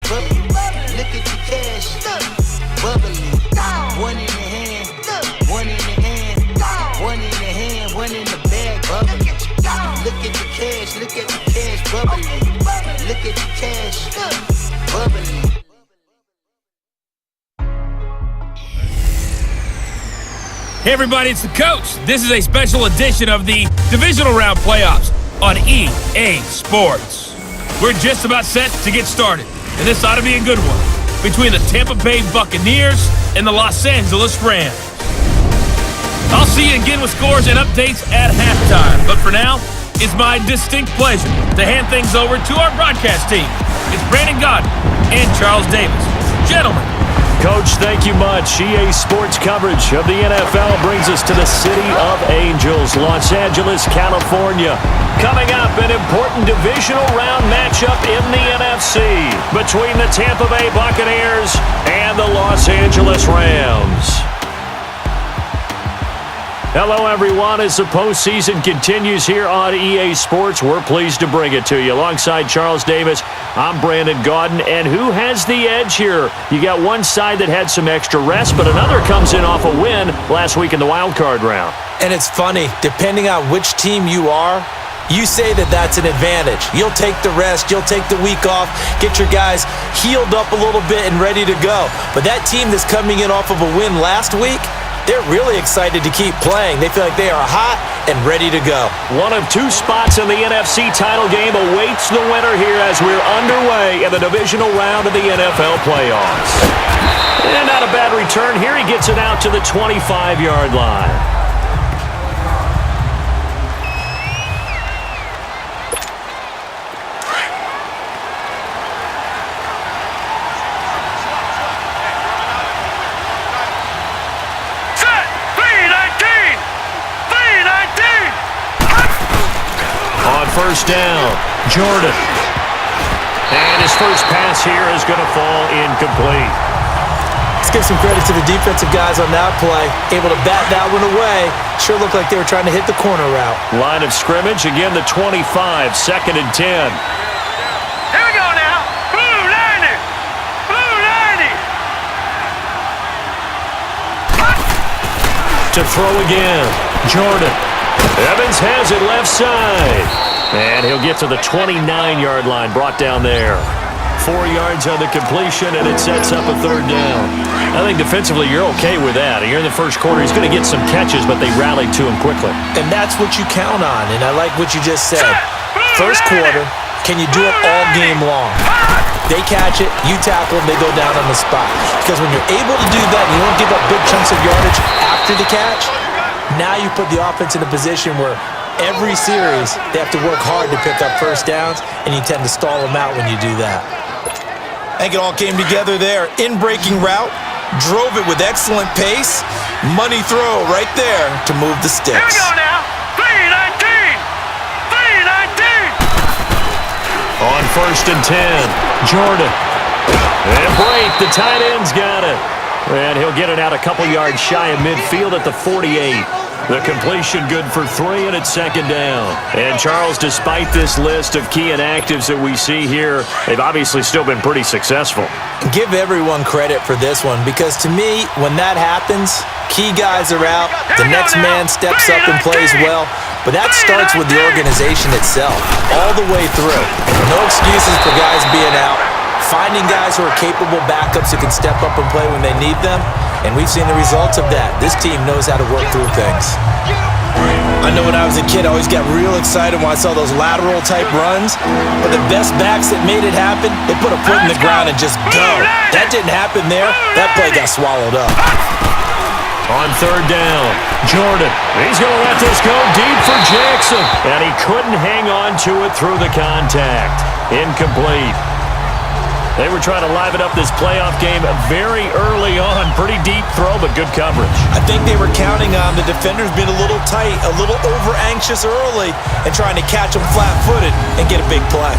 Look at the cash, bubbly. One in the hand, one in the hand, one in the hand, one in the bag, bubbly. Look at the cash, bubbly. Look at the cash, bubbly. Hey everybody, it's the coach. This is a special edition of the Divisional Round Playoffs on EA Sports. We're just about set to get started, and this ought to be a good one, between the Tampa Bay Buccaneers and the Los Angeles Rams. I'll see you again with scores and updates at halftime, but for now, it's my distinct pleasure to hand things over to our broadcast team. It's Brandon Godden and Charles Davis. Gentlemen. Coach, thank you much. EA Sports coverage of the NFL brings us to the City of Angels, Los Angeles, California. Coming up, an important divisional round matchup in the NFC between the Tampa Bay Buccaneers and the Los Angeles Rams. Hello, everyone. As the postseason continues here on EA Sports, we're pleased to bring it to you. Alongside Charles Davis, I'm Brandon Godden. And who has the edge here? You got one side that had some extra rest, but another comes in off a win last week in the wild card round. And it's funny, depending on which team you are, you say that that's an advantage. You'll take the rest, you'll take the week off, get your guys healed up a little bit and ready to go. But that team that's coming in off of a win last week, they're really excited to keep playing. They feel like they are hot and ready to go. One of two spots in the NFC title game awaits the winner here as we're underway in the divisional round of the NFL playoffs. And not a bad return here. He gets it out to the 25-yard line. First down, Jordan. And his first pass here is going to fall incomplete. Let's give some credit to the defensive guys on that play. Able to bat that one away. Sure looked like they were trying to hit the corner route. Line of scrimmage, again the 25, 2nd and 10. Here we go now. Blue 90. Blue 90. To throw again, Jordan. Evans has it left side. And he'll get to the 29-yard line, brought down there. 4 yards on the completion, and it sets up a third down. I think defensively you're okay with that. Here in the first quarter, he's going to get some catches, but they rallied to him quickly. And that's what you count on, and I like what you just said. First quarter, can you do it all game long? They catch it, you tackle, they go down on the spot. Because when you're able to do that, and you don't give up big chunks of yardage after the catch, now you put the offense in a position where every series, they have to work hard to pick up first downs, and you tend to stall them out when you do that. I think it all came together there. In-breaking route, drove it with excellent pace. Money throw right there to move the sticks. Here we go now. 319. 319. On 1st and 10, Jordan. And Brate, the tight end's got it. And he'll get it out a couple yards shy of midfield at the 48. The completion good for 3, and it's 2nd down. And Charles, despite this list of key inactives that we see here, they've obviously still been pretty successful. Give everyone credit for this one, because to me, when that happens, key guys are out, the next man steps up and plays well, but that starts with the organization itself, all the way through. No excuses for guys being out. Finding guys who are capable backups who can step up and play when they need them, and we've seen the results of that. This team knows how to work through things. I know when I was a kid, I always got real excited when I saw those lateral-type runs, but the best backs that made it happen, they put a foot in the ground and just go. That didn't happen there. That play got swallowed up. On 3rd down, Jordan. He's going to let this go deep for Jackson, and he couldn't hang on to it through the contact. Incomplete. They were trying to liven up this playoff game very early on. Pretty deep throw, but good coverage. I think they were counting on the defenders being a little tight, a little over-anxious early, and trying to catch them flat-footed and get a big play.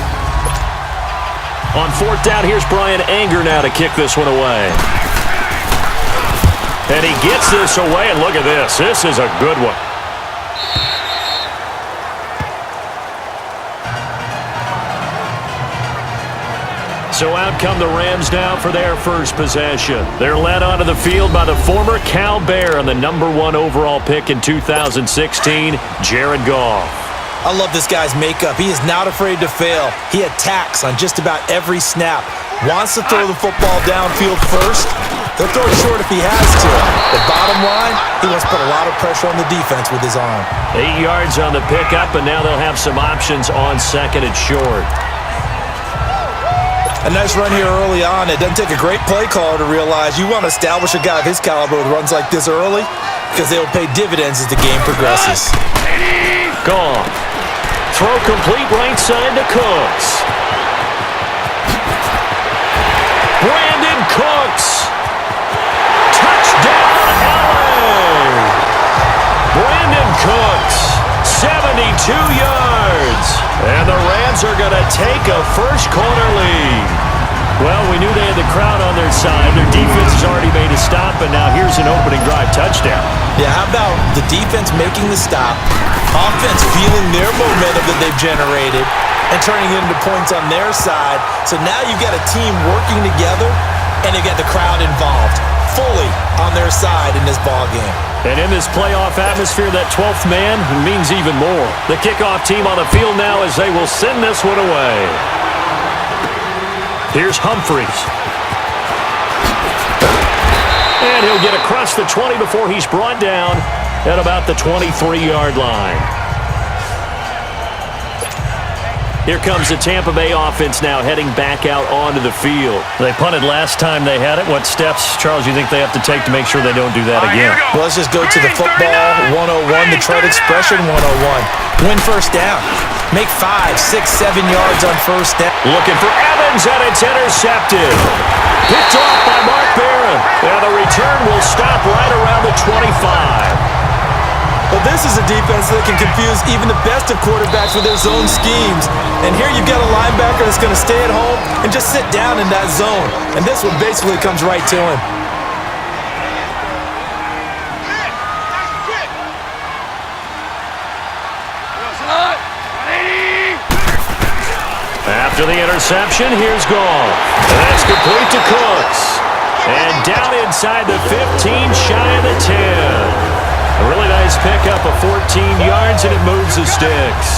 On 4th down, here's Brian Anger now to kick this one away. And he gets this away, and look at this. This is a good one. So out come the Rams now for their first possession. They're led onto the field by the former Cal Bear and the #1 overall pick in 2016, Jared Goff. I love this guy's makeup. He is not afraid to fail. He attacks on just about every snap. Wants to throw the football downfield first. He'll throw it short if he has to. But bottom line, he wants to put a lot of pressure on the defense with his arm. 8 yards on the pickup, and now they'll have some options on second and short. A nice run here early on. It doesn't take a great play caller to realize you want to establish a guy of his caliber with runs like this early because they will pay dividends as the game progresses. Goff. Throw complete right side to Cooks. Brandon Cooks. Touchdown, LA. Brandon Cooks, 72 yards. And the Rams are going to take a first quarter lead. Well, we knew they had the crowd on their side. Their defense has already made a stop, and now here's an opening drive touchdown. Yeah, how about the defense making the stop, offense feeling their momentum that they've generated, and turning it into points on their side. So now you've got a team working together, and they get the crowd involved fully on their side in this ball game. And in this playoff atmosphere, that 12th man means even more. The kickoff team on the field now as they will send this one away. Here's Humphries. And he'll get across the 20 before he's brought down at about the 23-yard line. Here comes the Tampa Bay offense now heading back out onto the field. They punted last time they had it. What steps, Charles, you think they have to take to make sure they don't do that again? Well, let's just go to the football 101, the trade expression 101. Win first down. Make 5, 6, 7 yards on first down. Looking for Evans, and it's intercepted. Picked off by Mark Barron. And the return will stop right around the 25. But this is a defense that can confuse even the best of quarterbacks with their zone schemes. And here you've got a linebacker that's going to stay at home and just sit down in that zone. And this one basically comes right to him. After the interception, here's Goff. And that's complete to Cooks. And down inside the 15, shy of the 10. A really nice pickup of 14 yards, and it moves the sticks.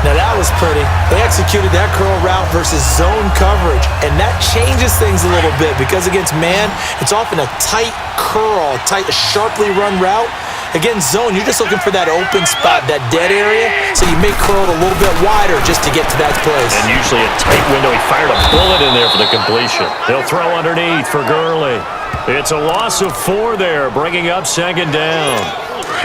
Now that was pretty. They executed that curl route versus zone coverage, and that changes things a little bit because against man, it's often a tight curl, sharply run route. Against zone, you're just looking for that open spot, that dead area, so you may curl it a little bit wider just to get to that place. And usually a tight window. He fired a bullet in there for the completion. He'll throw underneath for Gurley. It's a loss of 4 there, bringing up second down.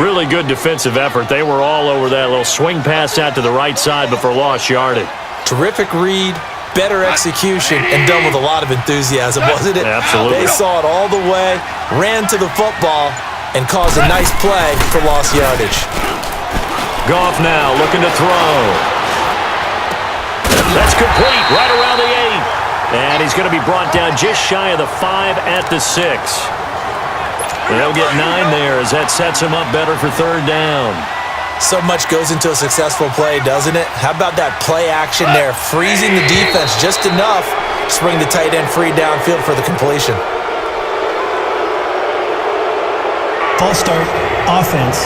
Really good defensive effort. They were all over that little swing pass out to the right side before lost yardage. Terrific read, better execution, and done with a lot of enthusiasm, wasn't it? Absolutely. They saw it all the way, ran to the football, and caused a nice play for lost yardage. Goff now looking to throw. That's complete right around the 8. And he's going to be brought down just shy of the 5 at the 6. They'll get 9 there as that sets him up better for third down. So much goes into a successful play, doesn't it? How about that play action there, freezing the defense just enough to bring the tight end free downfield for the completion. False start, offense.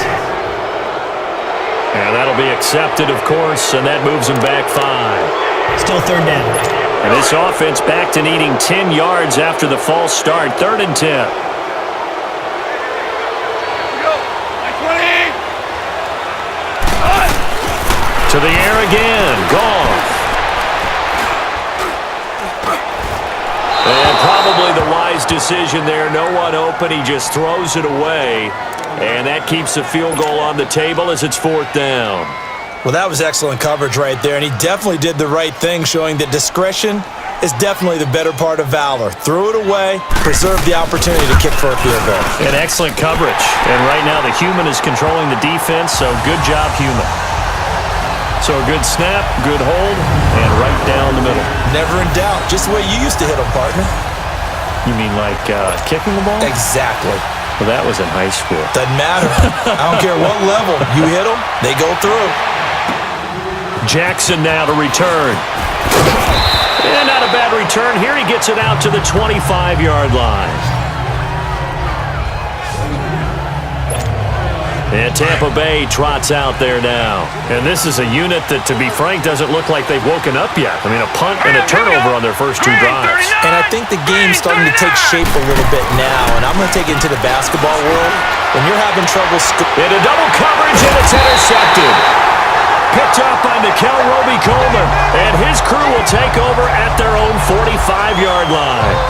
And that'll be accepted, of course, and that moves him back 5. Still third down. And this offense back to needing 10 yards after the false start. 3rd and 10. To the air again. Goff. And probably the wise decision there. No one open. He just throws it away. And that keeps the field goal on the table as it's 4th down. Well, that was excellent coverage right there, and he definitely did the right thing, showing that discretion is definitely the better part of valor. Threw it away, preserved the opportunity to kick for a field goal. And excellent coverage. And right now the human is controlling the defense, so good job, human. So a good snap, good hold, and right down the middle. Never in doubt. Just the way you used to hit them, partner. You mean like kicking the ball? Exactly. Well, that was in high school. Doesn't matter. I don't care what level. You hit them, they go through. Jackson now to return. And not a bad return here. He gets it out to the 25-yard line. And Tampa Bay trots out there now. And this is a unit that, to be frank, doesn't look like they've woken up yet. I mean, a punt and a turnover on their first two drives. And I think the game's starting to take shape a little bit now. And I'm going to take it into the basketball world. When you're having trouble into double coverage, and it's intercepted. Picked up by Nickel Roby-Coleman. And his crew will take over at their own 45-yard line.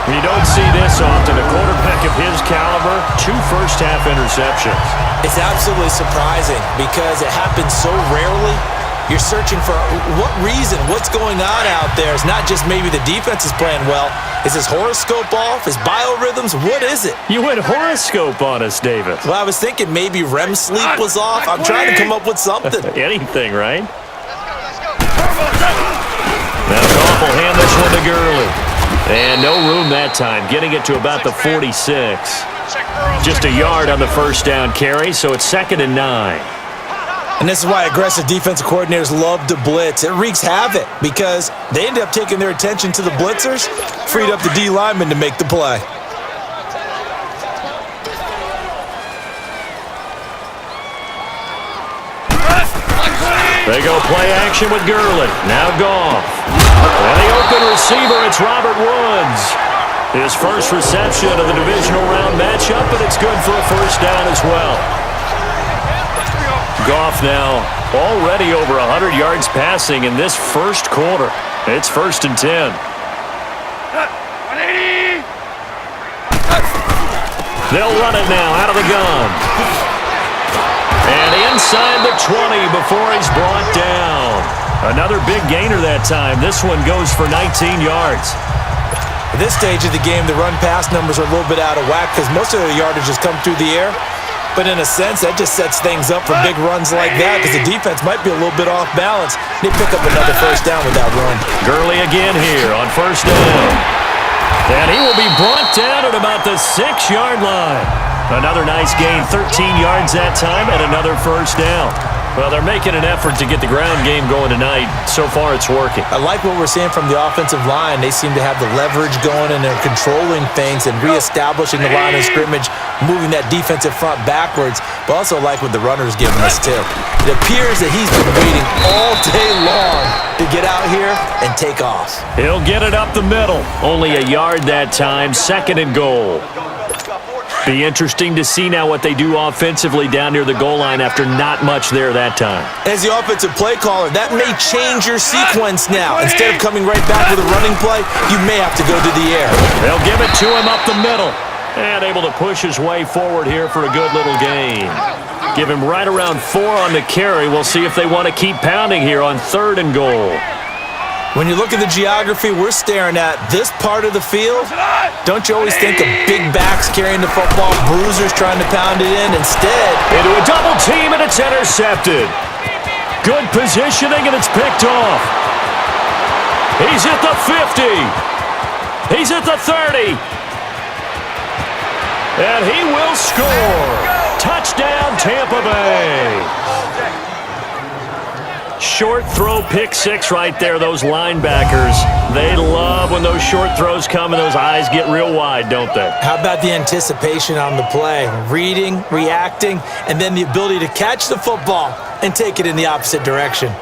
You don't see this often. A quarterback of his caliber, 2 first-half interceptions. It's absolutely surprising because it happens so rarely. You're searching for what reason, what's going on out there. It's not just maybe the defense is playing well. Is his horoscope off? His biorhythms? What is it? You went horoscope on us, David. Well, I was thinking maybe REM sleep was off. I'm trying to come up with something. Anything, right? Now Goff will hand this one to Gurley. And no room that time, getting it to about the 46. Just a yard on the first down carry, so it's 2nd and 9. And this is why aggressive defensive coordinators love to blitz. It wreaks havoc because they end up taking their attention to the blitzers, freed up the D lineman to make the play. They go play action with Gurley. Now Goff. And the open receiver, it's Robert Woods. His first reception of the divisional round matchup, and it's good for a first down as well. Goff now already over 100 yards passing in this first quarter. It's 1st and 10. They'll run it now out of the gun. And inside the 20 before he's brought down. Another big gainer that time. This one goes for 19 yards. At this stage of the game, the run-pass numbers are a little bit out of whack because most of the yardage has come through the air. But in a sense, that just sets things up for big runs like that because the defense might be a little bit off balance. They pick up another first down with that run. Gurley again here on first down. And he will be brought down at about the 6-yard line. Another nice gain, 13 yards that time, and another first down. Well, they're making an effort to get the ground game going tonight. So far, it's working. I like what we're seeing from the offensive line. They seem to have the leverage going, and they're controlling things and reestablishing the line of scrimmage, moving that defensive front backwards, but also like what the runner's giving us, too. It appears that he's been waiting all day long to get out here and take off. He'll get it up the middle. Only a yard that time, 2nd and goal. Be interesting to see now what they do offensively down near the goal line after not much there that time. As the offensive play caller, that may change your sequence now. Instead of coming right back with a running play, you may have to go to the air. They'll give it to him up the middle. And able to push his way forward here for a good little gain. Give him right around 4 on the carry. We'll see if they want to keep pounding here on 3rd and goal. When you look at the geography we're staring at, this part of the field, don't you always think of big backs carrying the football, bruisers trying to pound it in? Instead, into a double team, and it's intercepted. Good positioning, and it's picked off. He's at the 50. He's at the 30. And he will score. Touchdown, Tampa Bay. Short throw, pick 6 right there. Those linebackers, they love when those short throws come and those eyes get real wide, don't they? How about the anticipation on the play? Reading, reacting, and then the ability to catch the football and take it in the opposite direction.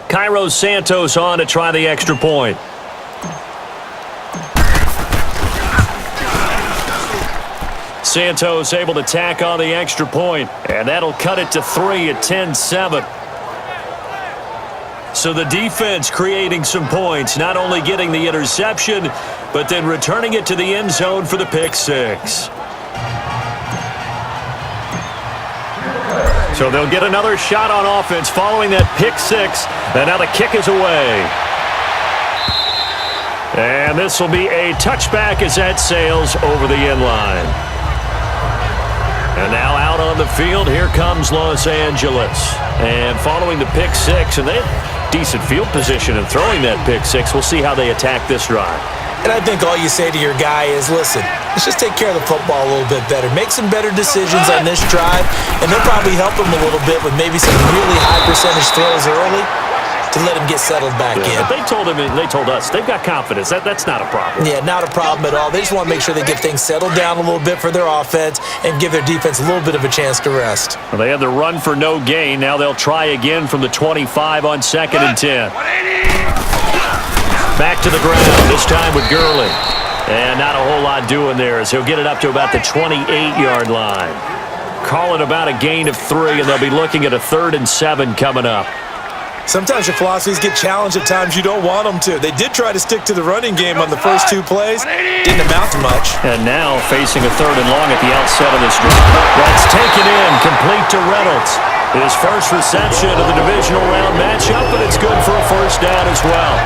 Cairo Santos on to try the extra point. Santos able to tack on the extra point, and that'll cut it to 3 at 10-7. So the defense creating some points, not only getting the interception, but then returning it to the end zone for the pick 6. So they'll get another shot on offense following that pick 6, and now the kick is away. And this will be a touchback as that sails over the end line. And now out on the field, here comes Los Angeles. And following the pick six, and they have decent field position in throwing that pick six. We'll see how they attack this drive. And I think all you say to your guy is, listen, let's just take care of the football a little bit better. Make some better decisions on this drive, and they'll probably help him a little bit with maybe some really high percentage throws early to let him get settled back in. But they told us they've got confidence. That's not a problem. Yeah, not a problem at all. They just want to make sure they get things settled down a little bit for their offense and give their defense a little bit of a chance to rest. Well, they had the run for no gain. Now they'll try again from the 25 on 2nd and 10. Back to the ground, this time with Gurley. And not a whole lot doing there as he'll get it up to about the 28-yard line. Call it about a gain of 3, and they'll be looking at a 3rd and 7 coming up. Sometimes your philosophies get challenged at times you don't want them to. They did try to stick to the running game on the first 2 plays. Didn't amount to much. And now facing a 3rd and long at the outset of this drive. That's taken in, complete to Reynolds. His first reception of the divisional round matchup, but it's good for a first down as well.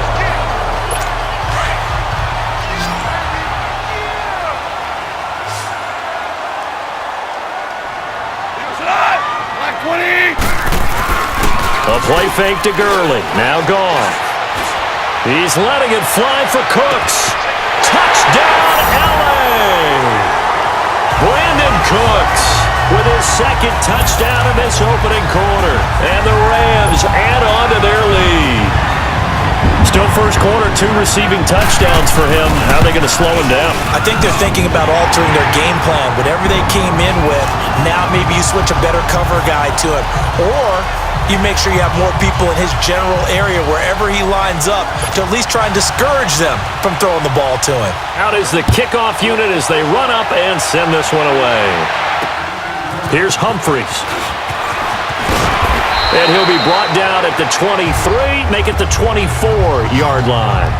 A play fake to Gurley. Now gone. He's letting it fly for Cooks. Touchdown, L.A. Brandon Cooks with his 2nd touchdown in this opening quarter. And the Rams add on to their lead. Still first quarter, 2 receiving touchdowns for him. How are they going to slow him down? I think they're thinking about altering their game plan. Whatever they came in with, now maybe you switch a better cover guy to him. Or you make sure you have more people in his general area wherever he lines up to at least try and discourage them from throwing the ball to him. Out is the kickoff unit as they run up and send this one away. Here's Humphreys. And he'll be brought down at the 23, make it the 24-yard line.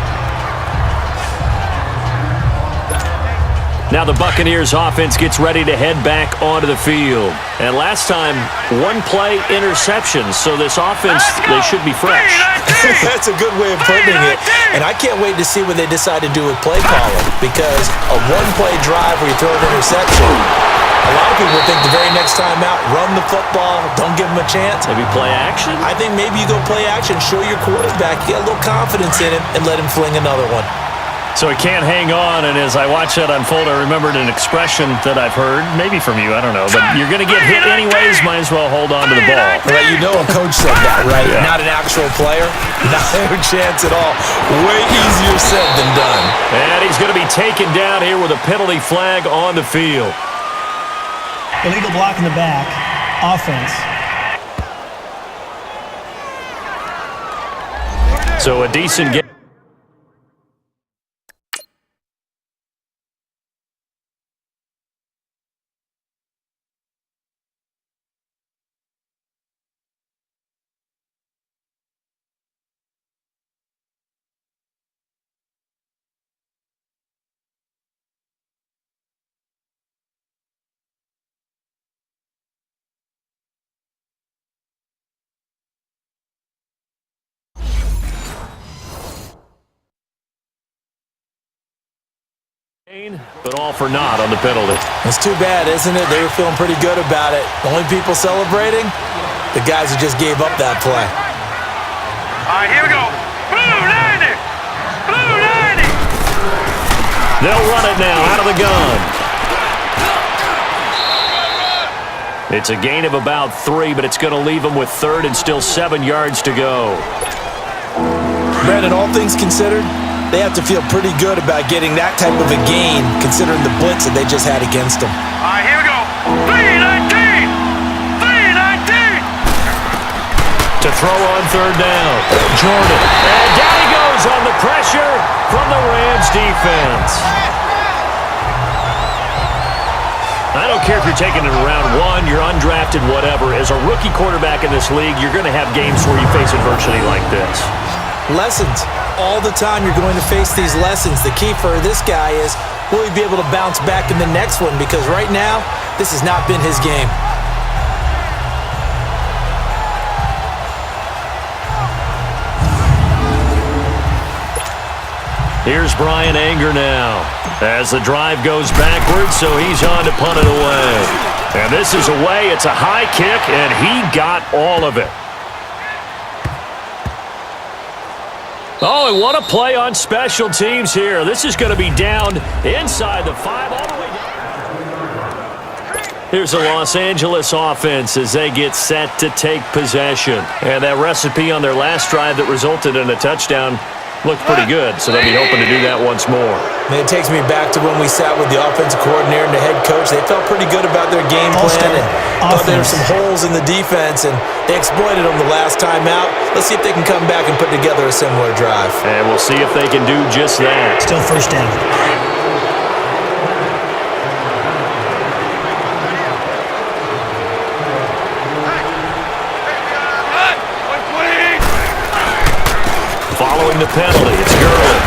Now the Buccaneers offense gets ready to head back onto the field. And last time, 1-play interception, so this offense, they should be fresh. That's a good way of putting it. And I can't wait to see what they decide to do with play calling, because a 1-play drive where you throw an interception, a lot of people think the very next time out, run the football, don't give them a chance. Maybe play action? I think maybe you go play action, show your quarterback, get a little confidence in him, and let him fling another one. So he can't hang on, and as I watch that unfold, I remembered an expression that I've heard, maybe from you, I don't know, but you're going to get hit anyways, might as well hold on to the ball. Right, you know a coach said that, right? Yeah. Not an actual player. Not a chance at all. Way easier said than done. And he's going to be taken down here with a penalty flag on the field. Illegal block in the back. Offense. So a decent game. But all for naught on the penalty. It's too bad, isn't it? They were feeling pretty good about it. The only people celebrating, the guys who just gave up that play. All right, here we go. Blue 90! Blue 90! They'll run it now out of the gun. It's a gain of about 3, but it's going to leave them with 3rd and still 7 yards to go. Brandon, all things considered, they have to feel pretty good about getting that type of a gain considering the blitz that they just had against them. All right, here we go. 319! 319! To throw on 3rd down. Jordan. And down he goes on the pressure from the Rams defense. I don't care if you're taking it in round 1, you're undrafted, whatever. As a rookie quarterback in this league, you're going to have games where you face adversity like this. Lessons. All the time you're going to face these lessons. The key for this guy is, will he be able to bounce back in the next one? Because right now, this has not been his game. Here's Brian Anger now as the drive goes backwards, so he's on to punt it away. And this is away. It's a high kick, and he got all of it. Oh, and what a play on special teams here. This is going to be down inside the 5 all the way down. Here's the Los Angeles offense as they get set to take possession. And that recipe on their last drive that resulted in a touchdown looked pretty good, so they'll be hoping to do that once more. Man, it takes me back to when we sat with the offensive coordinator and the head coach. They felt pretty good about their game plan and thought there were some holes in the defense, and they exploited them the last time out. Let's see if they can come back and put together a similar drive. And we'll see if they can do just that. Still first down. Following the penalty, it's Gurley.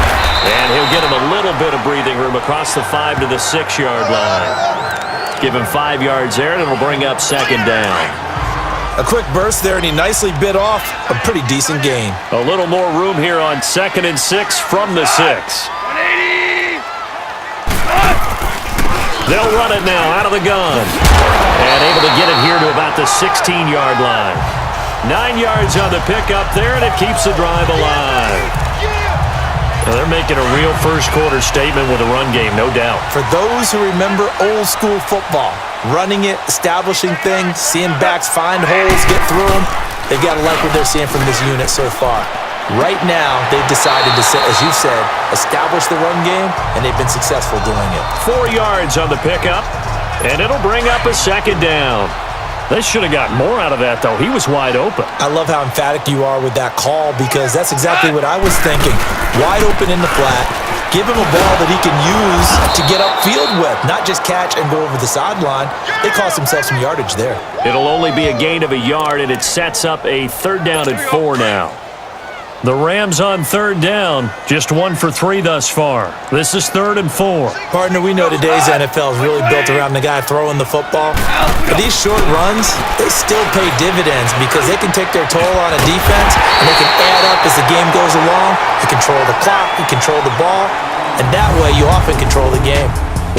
And he'll get him a little bit of breathing room across the 5 to the 6-yard line. Give him 5 yards there, and it'll bring up second down. A quick burst there, and he nicely bit off a pretty decent gain. A little more room here on 2nd and 6 from the 6. 180! They'll run it now out of the gun. And able to get it here to about the 16-yard line. 9 yards on the pickup there, and it keeps the drive alive. Now they're making a real first-quarter statement with a run game, no doubt. For those who remember old-school football, running it, establishing things, seeing backs find holes, get through them, they've got to like what they're seeing from this unit so far. Right now, they've decided to, as you said, establish the run game, and they've been successful doing it. 4 yards on the pickup, and it'll bring up a second down. They should have gotten more out of that, though. He was wide open. I love how emphatic you are with that call because that's exactly what I was thinking. Wide open in the flat. Give him a ball that he can use to get upfield with, not just catch and go over the sideline. They cost themselves some yardage there. It'll only be a gain of a yard, and it sets up a 3rd down and 4 now. The Rams on 3rd down, just 1 for 3 thus far. This is 3rd and 4. Partner, we know today's NFL is really built around the guy throwing the football. But these short runs, they still pay dividends because they can take their toll on a defense and they can add up as the game goes along. You control the clock, you control the ball, and that way you often control the game.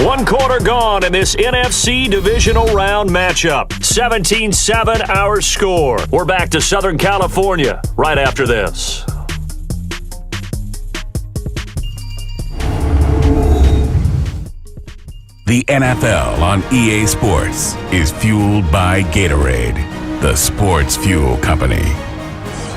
1 quarter gone in this NFC divisional round matchup. 17-7 our score. We're back to Southern California right after this. The NFL on EA Sports is fueled by Gatorade, the sports fuel company.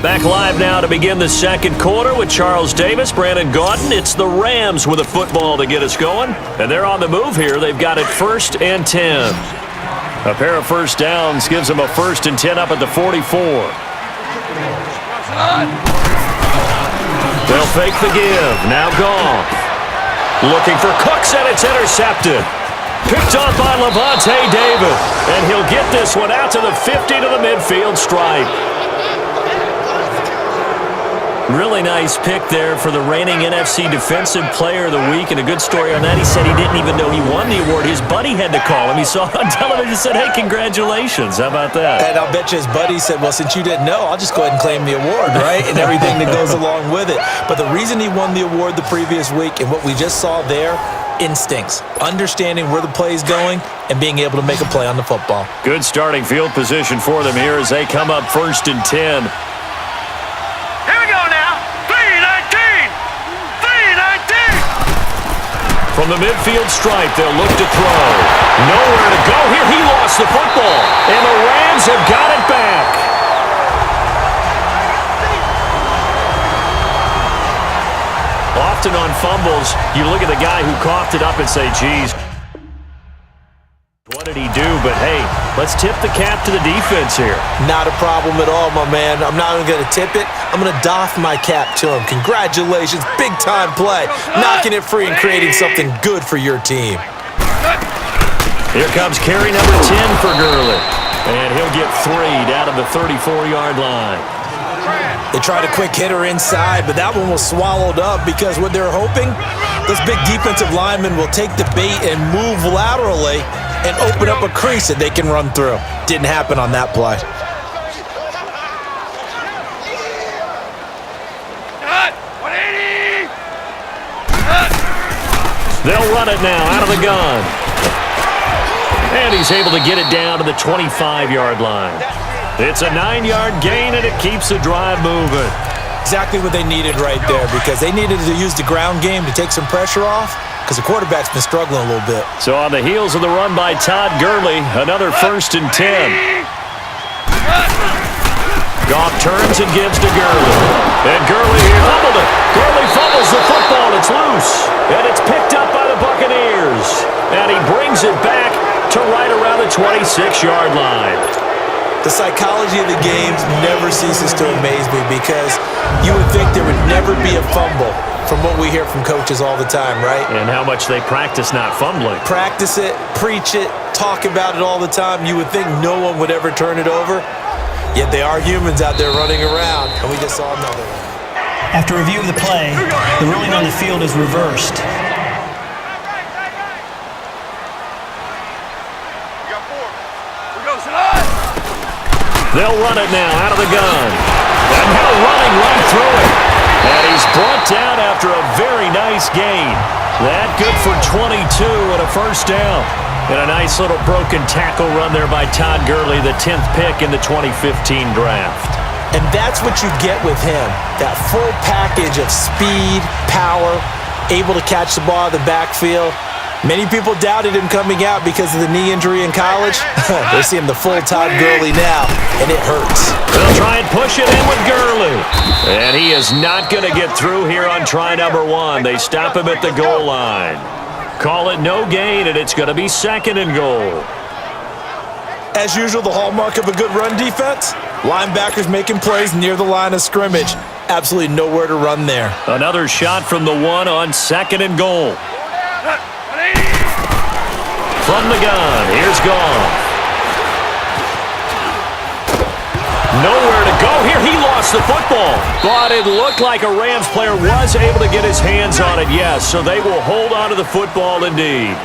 Back live now to begin the 2nd quarter with Charles Davis, Brandon Gaudin. It's the Rams with a football to get us going, and they're on the move here. They've got it 1st and 10. A pair of first downs gives them a 1st and 10 up at the 44. They'll fake the give. Now Goff. Looking for Cooks, and it's intercepted. Picked up by Levante David, and he'll get this one out to the 50 to the midfield stripe. Really nice pick there for the reigning NFC Defensive Player of the Week, and a good story on that. He said he didn't even know he won the award. His buddy had to call him. He saw it on television and said, hey, congratulations. How about that? And I'll bet you his buddy said, well, since you didn't know, I'll just go ahead and claim the award, right? And everything that goes along with it. But the reason he won the award the previous week and what we just saw there, instincts, understanding where the play is going and being able to make a play on the football. Good starting field position for them here as they come up 1st and 10. From the midfield stripe, they'll look to throw. Nowhere to go here. He lost the football, and the Rams have got it back. Often on fumbles, you look at the guy who coughed it up and say, geez, what did he do? But, hey, let's tip the cap to the defense here. Not a problem at all, my man. I'm not even going to tip it. I'm going to doff my cap to him. Congratulations. Big-time play. Knocking it free and creating something good for your team. Here comes carry number 10 for Gurley. And he'll get 3 down to the 34-yard line. They tried a quick hitter inside, but that one was swallowed up because what they're hoping, those big defensive linemen will take the bait and move laterally and open up a crease that they can run through. Didn't happen on that play. They'll run it now out of the gun. And he's able to get it down to the 25-yard line. It's a 9-yard gain, and it keeps the drive moving. Exactly what they needed right there, because they needed to use the ground game to take some pressure off, because the quarterback's been struggling a little bit. So on the heels of the run by Todd Gurley, another 1st and 10. Goff turns and gives to Gurley. And Gurley here fumbled it. Gurley fumbles the football. It's loose. And it's picked up by the Buccaneers. And he brings it back to right around the 26-yard line. The psychology of the games never ceases to amaze me, because you would think there would never be a fumble from what we hear from coaches all the time, right? And how much they practice not fumbling. Practice it, preach it, talk about it all the time. You would think no one would ever turn it over. Yet they are humans out there running around, and we just saw another one. After review of the play, the ruling on the field is reversed. They'll run it now out of the gun. And now running right through it. And he's brought down after a very nice gain. That good for 22 and a 1st down. And a nice little broken tackle run there by Todd Gurley, the 10th pick in the 2015 draft. And that's what you get with him, that full package of speed, power, able to catch the ball out of the backfield. Many people doubted him coming out because of the knee injury in college. They see him the full Todd Gurley now, and it hurts. They'll try and push it in with Gurley. And he is not going to get through here on try number 1. They stop him at the goal line. Call it no gain, and it's going to be 2nd and goal. As usual, the hallmark of a good run defense, linebackers making plays near the line of scrimmage. Absolutely nowhere to run there. Another shot from the 1 on 2nd and goal. From the gun, here's Goff. Nowhere to go here. He lost the football. But it looked like a Rams player was able to get his hands on it, yes. So they will hold on to the football indeed.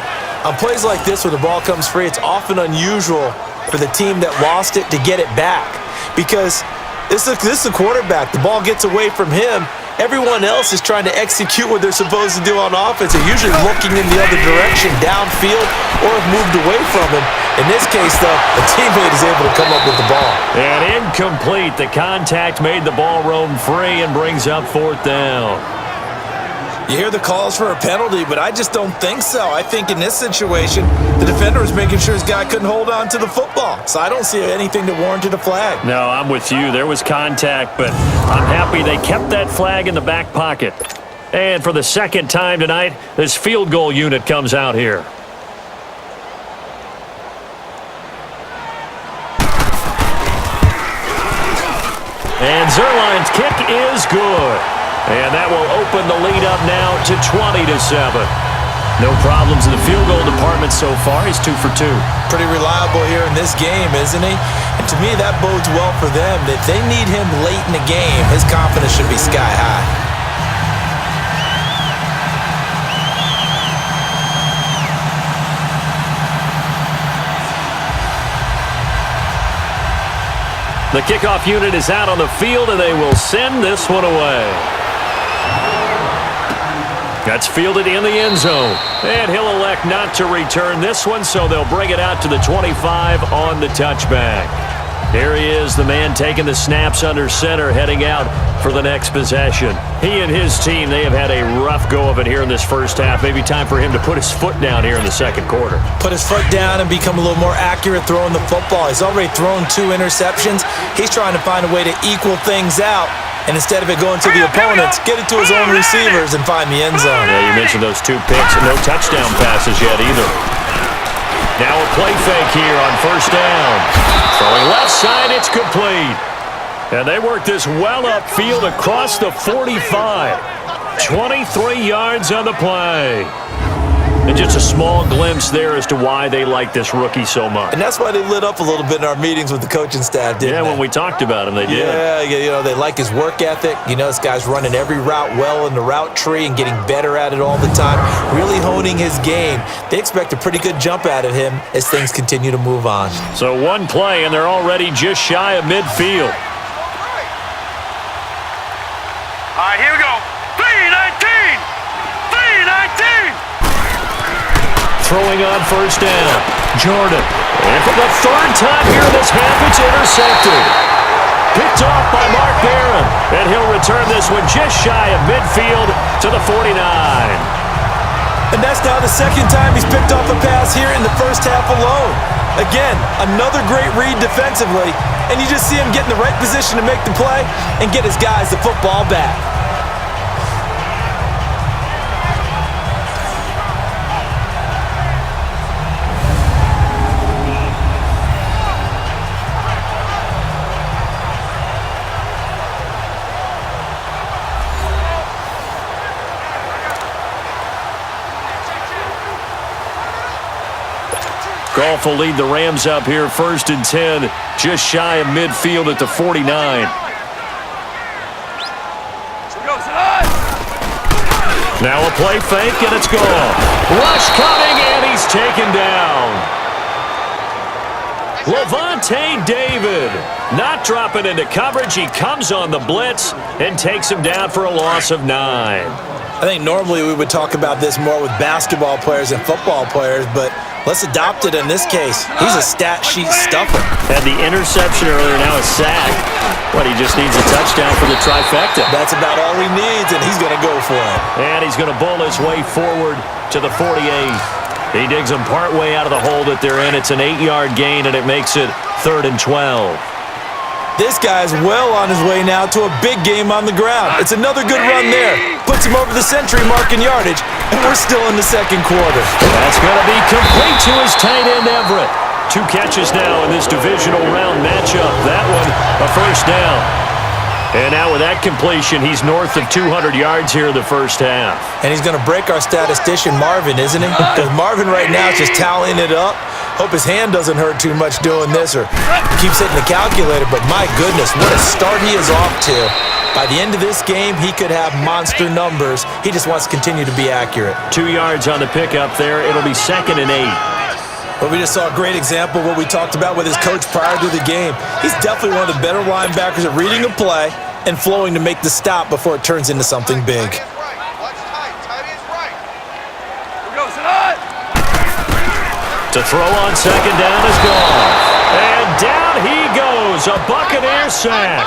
On plays like this where the ball comes free, it's often unusual for the team that lost it to get it back. Because this is the quarterback. The ball gets away from him. Everyone else is trying to execute what they're supposed to do on offense. They're usually looking in the other direction, downfield, or have moved away from him. In this case, though, a teammate is able to come up with the ball. And incomplete. The contact made the ball roam free and brings up 4th down. You hear the calls for a penalty, but I just don't think so. I think in this situation, the defender was making sure his guy couldn't hold on to the football. So I don't see anything that warranted a flag. No, I'm with you. There was contact, but I'm happy they kept that flag in the back pocket. And for the 2nd time tonight, this field goal unit comes out here. And Zerline's kick is good. And that will open the lead up now to 20-7. No problems in the field goal department so far. He's 2 for 2. Pretty reliable here in this game, isn't he? And to me, that bodes well for them. If they need him late in the game, his confidence should be sky high. The kickoff unit is out on the field, and they will send this one away. That's fielded in the end zone. And he'll elect not to return this one, so they'll bring it out to the 25 on the touchback. Here he is, the man taking the snaps under center, heading out for the next possession. He and his team, they have had a rough go of it here in this first half. Maybe time for him to put his foot down here in the second quarter. Put his foot down and become a little more accurate throwing the football. He's already thrown 2 interceptions. He's trying to find a way to equal things out. And instead of it going to the opponents, get it to his own receivers and find the end zone. Yeah, you mentioned those 2 picks. No touchdown passes yet either. Now a play fake here on 1st down. Throwing left side, it's complete. And they work this well upfield across the 45. 23 yards on the play. And just a small glimpse there as to why they like this rookie so much. And that's why they lit up a little bit in our meetings with the coaching staff, didn't they? Yeah, when we talked about him, they did. Yeah, you know, they like his work ethic. You know, this guy's running every route well in the route tree and getting better at it all the time, really honing his game. They expect a pretty good jump out of him as things continue to move on. So 1 play, and they're already just shy of midfield. All right, here we go. 3-19. 3-19. throwing on first down. Jordan. And for the third time here in this half, it's intercepted. Picked off by Mark Barron. And he'll return this one just shy of midfield to the 49. And that's now the second time he's picked off a pass here in the first half alone. Again, another great read defensively, and you just see him get in the right position to make the play and get his guys the football back. Goff will lead the Rams up here 1st and 10, just shy of midfield at the 49. Now a play fake, and it's gone. Rush coming, and he's taken down. Levante David not dropping into coverage. He comes on the blitz and takes him down for a loss of 9. I think normally we would talk about this more with basketball players and football players, but let's adopt it in this case. He's a stat sheet stuffer. Had the interception earlier, now a sack. But he just needs a touchdown for the trifecta. That's about all he needs, and he's going to go for it. And he's going to bowl his way forward to the 48. He digs him partway out of the hole that they're in. It's an 8-yard gain, and it makes it 3rd and 12. This guy's well on his way now to a big game on the ground. It's another good run there. Puts him over the century mark in yardage, and we're still in the second quarter. That's going to be complete to his tight end, Everett. 2 catches now in this divisional round matchup. That one, a first down. And now with that completion, he's north of 200 yards here in the first half. And he's going to break our statistician, Marvin, isn't he? Because Marvin right now is just tallying it up. Hope his hand doesn't hurt too much doing this or keeps hitting the calculator. But my goodness, what a start he is off to. By the end of this game, he could have monster numbers. He just wants to continue to be accurate. 2 yards on the pickup there. It'll be 2nd and 8. But we just saw a great example of what we talked about with his coach prior to the game. He's definitely one of the better linebackers at reading a play and flowing to make the stop before it turns into something big. To throw on second down is gone. And down he goes. A Buccaneer sack.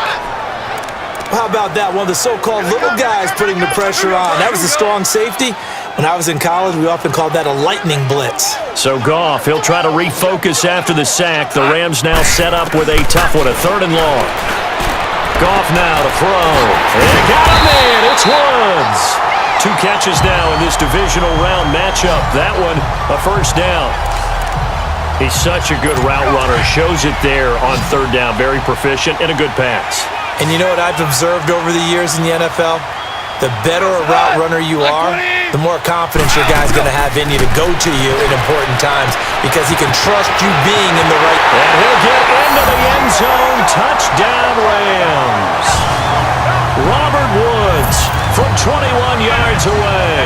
How about that? One of the so-called little guys putting the pressure on. That was a strong safety. When I was in college, we often called that a lightning blitz. So Goff, he'll try to refocus after the sack. The Rams now set up with a tough one, a 3rd and long. Goff now to throw. And got him in. It's Woods. 2 catches now in this divisional round matchup. That one, a first down. He's such a good route runner. Shows it there on 3rd down. Very proficient and a good pass. And you know what I've observed over the years in the NFL? The better a route runner you are, the more confidence your guy's going to have in you to go to you in important times because he can trust you being in the right. And he'll get into the end zone. Touchdown, Rams. Robert Woods from 21 yards away.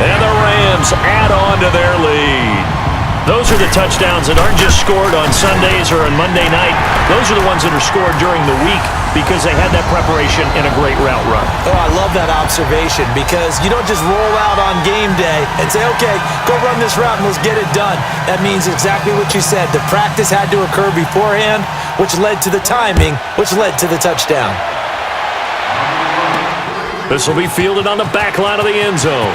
And the Rams add on to their lead. Those are the touchdowns that aren't just scored on Sundays or on Monday night. Those are the ones that are scored during the week because they had that preparation in a great route run. Oh, I love that observation because you don't just roll out on game day and say, okay, go run this route and let's get it done. That means exactly what you said. The practice had to occur beforehand, which led to the timing, which led to the touchdown. This will be fielded on the back line of the end zone.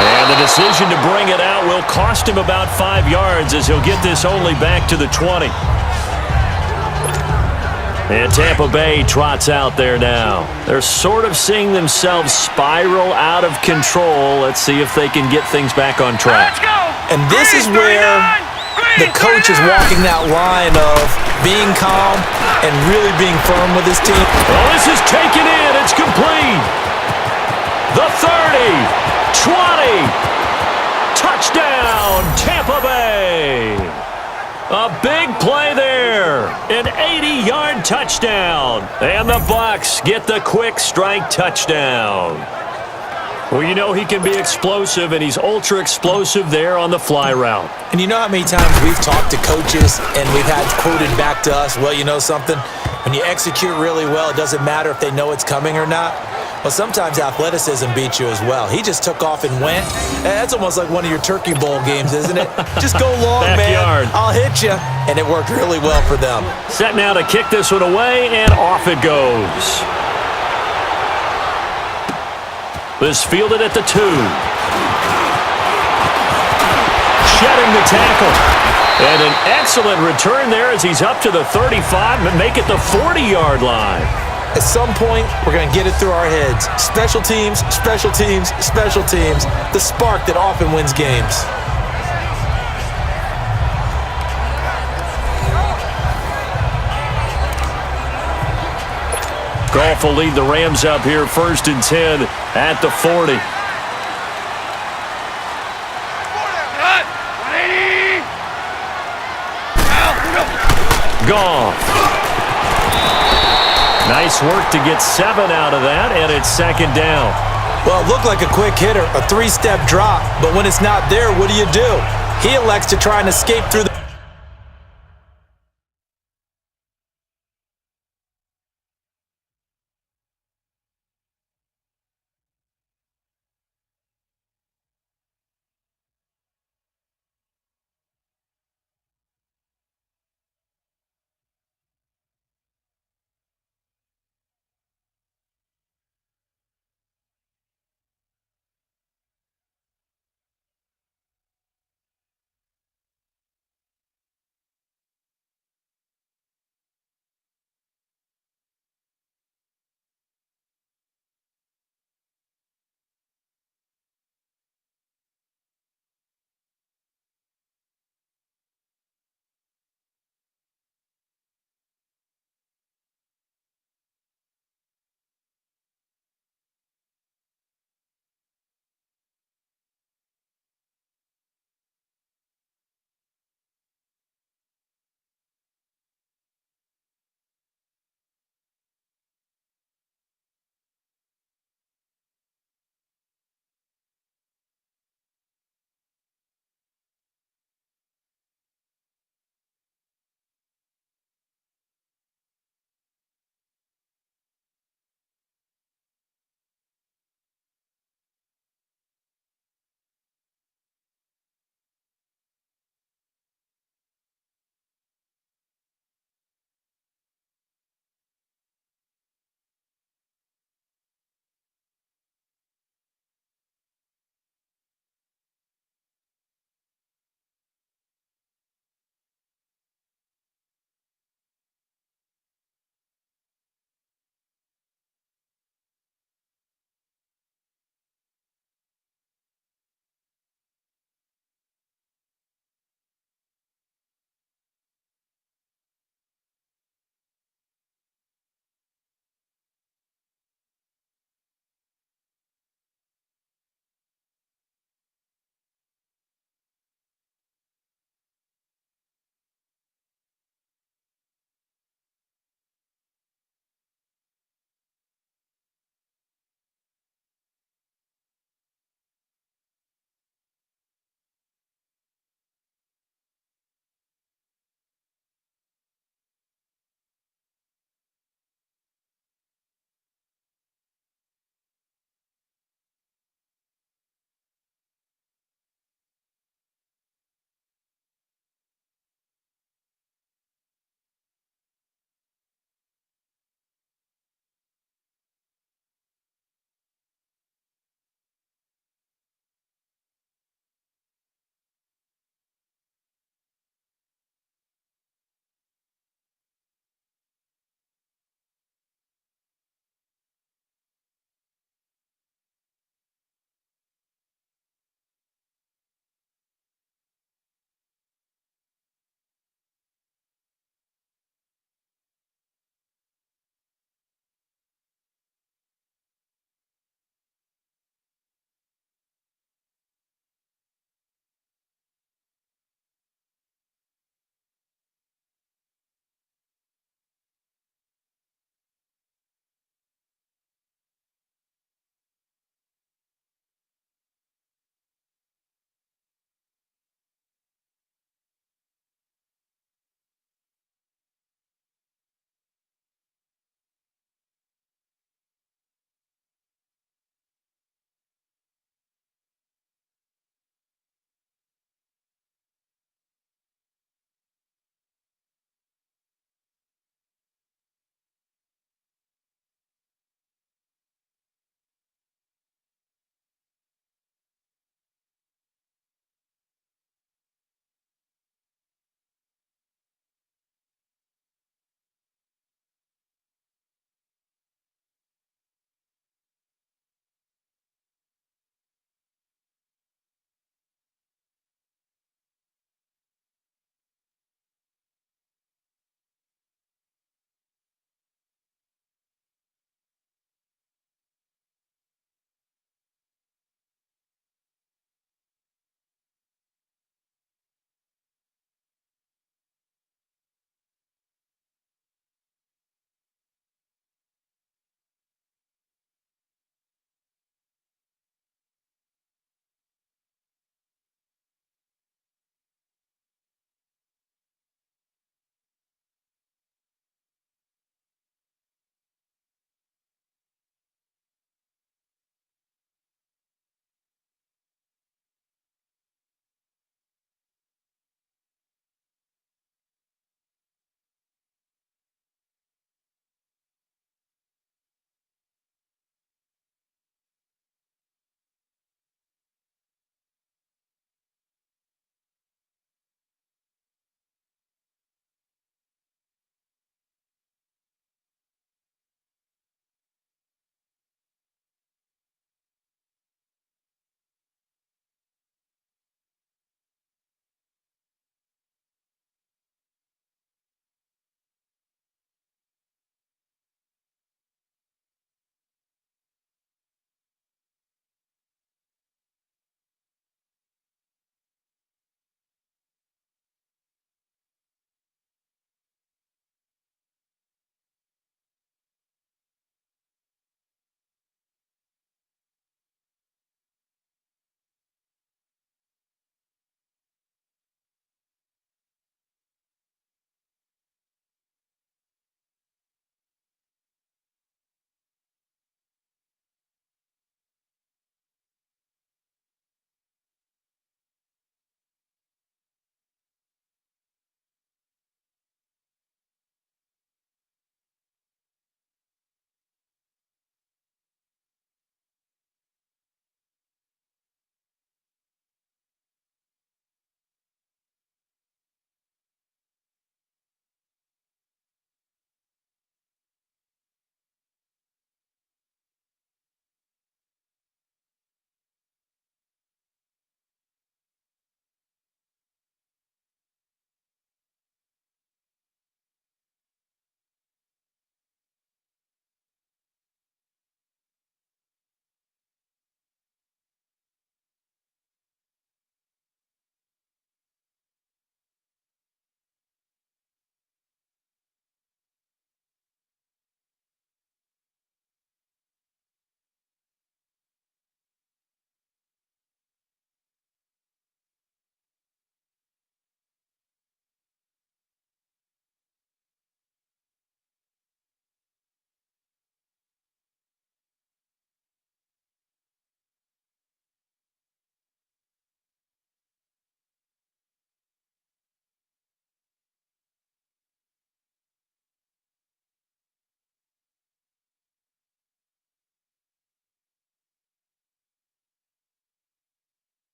And the decision to bring it out will cost him about 5 yards as he'll get this only back to the 20. And Tampa Bay trots out there now. They're sort of seeing themselves spiral out of control. Let's see if they can get things back on track. And this is where the coach is walking that line of being calm and really being firm with his team. Well, this is taken in. It's complete. The 30, 20, touchdown, Tampa Bay. A big play there, an 80-yard touchdown, and the Bucs get the quick strike touchdown. Well, you know he can be explosive, and he's ultra-explosive there on the fly route. And you know how many times we've talked to coaches and we've had quoted back to us, well, you know something? When you execute really well, it doesn't matter if they know it's coming or not. Well, sometimes athleticism beats you as well. He just took off and went. That's almost like one of your Turkey Bowl games, isn't it? Just go long, Backyard. man. I'll hit you. And it worked really well for them. Set now to kick this one away, and off it goes. This fielded at the 2. Shedding the tackle. And an excellent return there as he's up to the 35 and make it the 40-yard line. At some point, we're going to get it through our heads. Special teams, special teams, special teams. The spark that often wins games. Goff will lead the Rams up here 1st and 10 at the 40. Goff. Nice work to get 7 out of that, and it's 2nd down. Well, it looked like a quick hitter, a 3-step drop, but when it's not there, what do? He elects to try and escape through the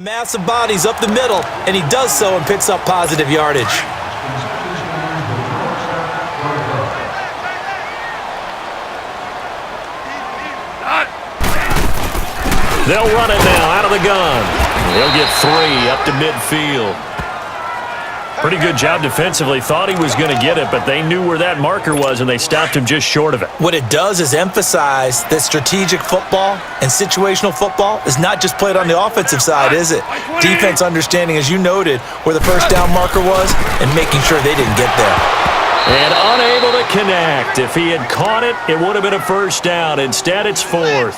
Massive bodies up the middle, and he does so and picks up positive yardage. They'll run it now out of the gun. They'll get 3 up to midfield. Pretty good job defensively. Thought he was going to get it, but they knew where that marker was, and they stopped him just short of it. What it does is emphasize that strategic football and situational football is not just played on the offensive side, is it? Defense understanding, as you noted, where the first down marker was and making sure they didn't get there. And unable to connect. If he had caught it, it would have been a first down. Instead, it's 4th.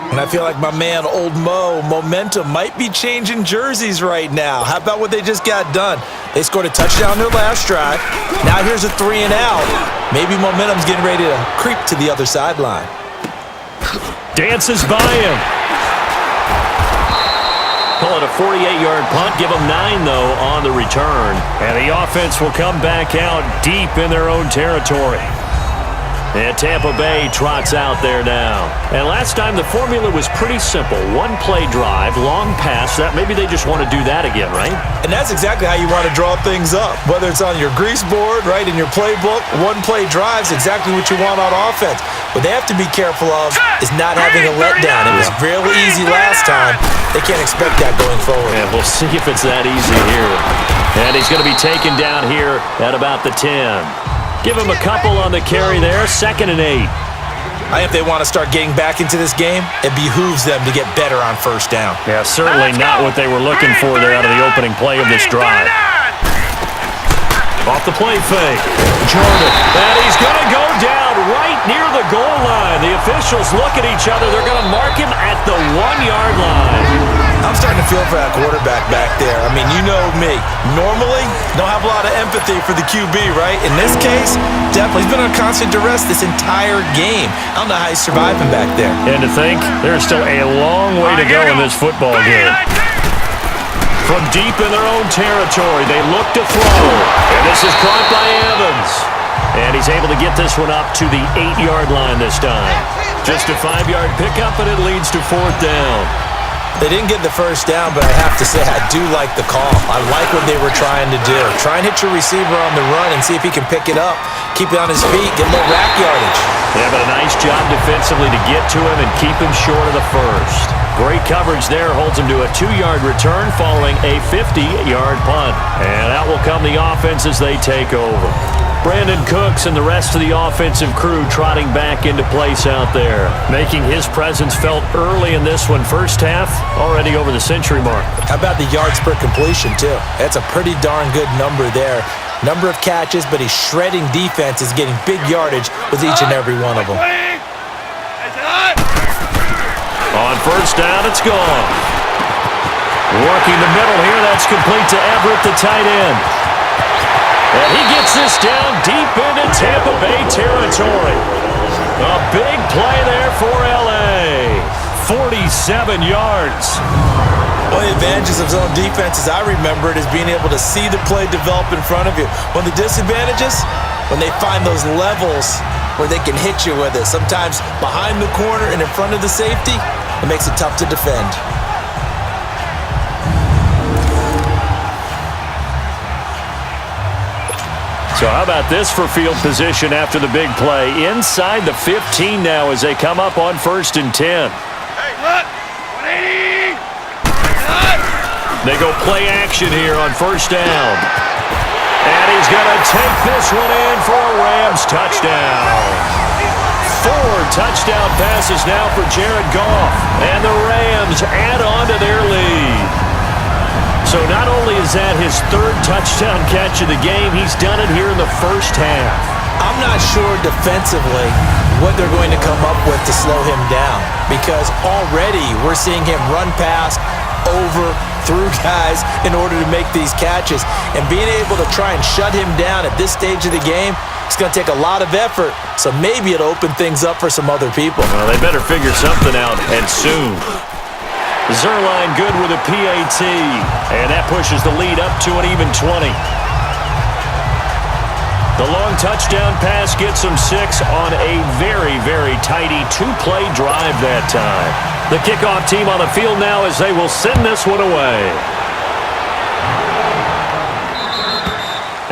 And I feel like my man, Old Mo, momentum might be changing jerseys right now. How about what they just got done? They scored a touchdown their last drive. Now here's a 3 and out. Maybe momentum's getting ready to creep to the other sideline. Dances by him. Call it a 48-yard punt. Give them 9, though, on the return. And the offense will come back out deep in their own territory. And Tampa Bay trots out there now. And last time the formula was pretty simple. 1-play drive, long pass. That maybe they just want to do that again, right? And that's exactly how you want to draw things up. Whether it's on your grease board, right, in your playbook, 1-play drive's exactly what you want on offense. What they have to be careful of is not having a letdown. It was really easy last time. They can't expect that going forward. And we'll see if it's that easy here. And he's going to be taken down here at about the 10. Give him a couple on the carry there. 2nd and 8. I think if they want to start getting back into this game, it behooves them to get better on first down. Yeah, certainly not what they were looking for there out of the opening play of this drive. Off the play fake. Jordan. And he's going to go down right near the goal line. The officials look at each other. They're going to mark him at the 1-yard line. I'm starting to feel for that quarterback back there. I mean, you know me. Normally, don't have a lot of empathy for the QB, right? In this case, definitely. He's been under constant duress this entire game. I don't know how he's surviving back there. And to think, there's still a long way to go in this football game. From deep in their own territory, they look to throw. And this is caught by Evans. And he's able to get this one up to the 8-yard line this time. Just a 5-yard pickup, and it leads to 4th down. They didn't get the first down, but I have to say I do like the call. I like what they were trying to do. Try and hit your receiver on the run and see if he can pick it up. Keep it on his feet, get a little rack yardage. Yeah, but a nice job defensively to get to him and keep him short of the first. Great coverage there, holds him to a 2-yard return following a 50-yard punt. And out will come the offense as they take over. Brandon Cooks and the rest of the offensive crew trotting back into place out there, making his presence felt early in this one. First half, already over the century mark. How about the yards per completion, too? That's a pretty darn good number there. Number of catches, but he's shredding defenses, getting big yardage with each and every one of them. On first down, it's gone. Working the middle here, that's complete to Everett, the tight end. And he gets this down deep into Tampa Bay territory. A big play there for L.A. 47 yards. One of the advantages of zone defense, as I remember it, is being able to see the play develop in front of you. One of the disadvantages, when they find those levels where they can hit you with it, sometimes behind the corner and in front of the safety, it makes it tough to defend. So how about this for field position after the big play? Inside the 15 now as they come up on 1st and 10. They go play action here on first down. And he's going to take this one in for a Rams touchdown. 4 touchdown passes now for Jared Goff. And the Rams add on to their lead. So not only is that his 3rd touchdown catch of the game, he's done it here in the first half. I'm not sure defensively what they're going to come up with to slow him down, because already we're seeing him run past, over, through guys in order to make these catches. And being able to try and shut him down at this stage of the game, it's going to take a lot of effort. So maybe it'll open things up for some other people. Well, they better figure something out, and soon. Zerline good with a PAT, and that pushes the lead up to an even 20. The long touchdown pass gets them 6 on a very, very tidy 2-play drive that time. The kickoff team on the field now as they will send this one away.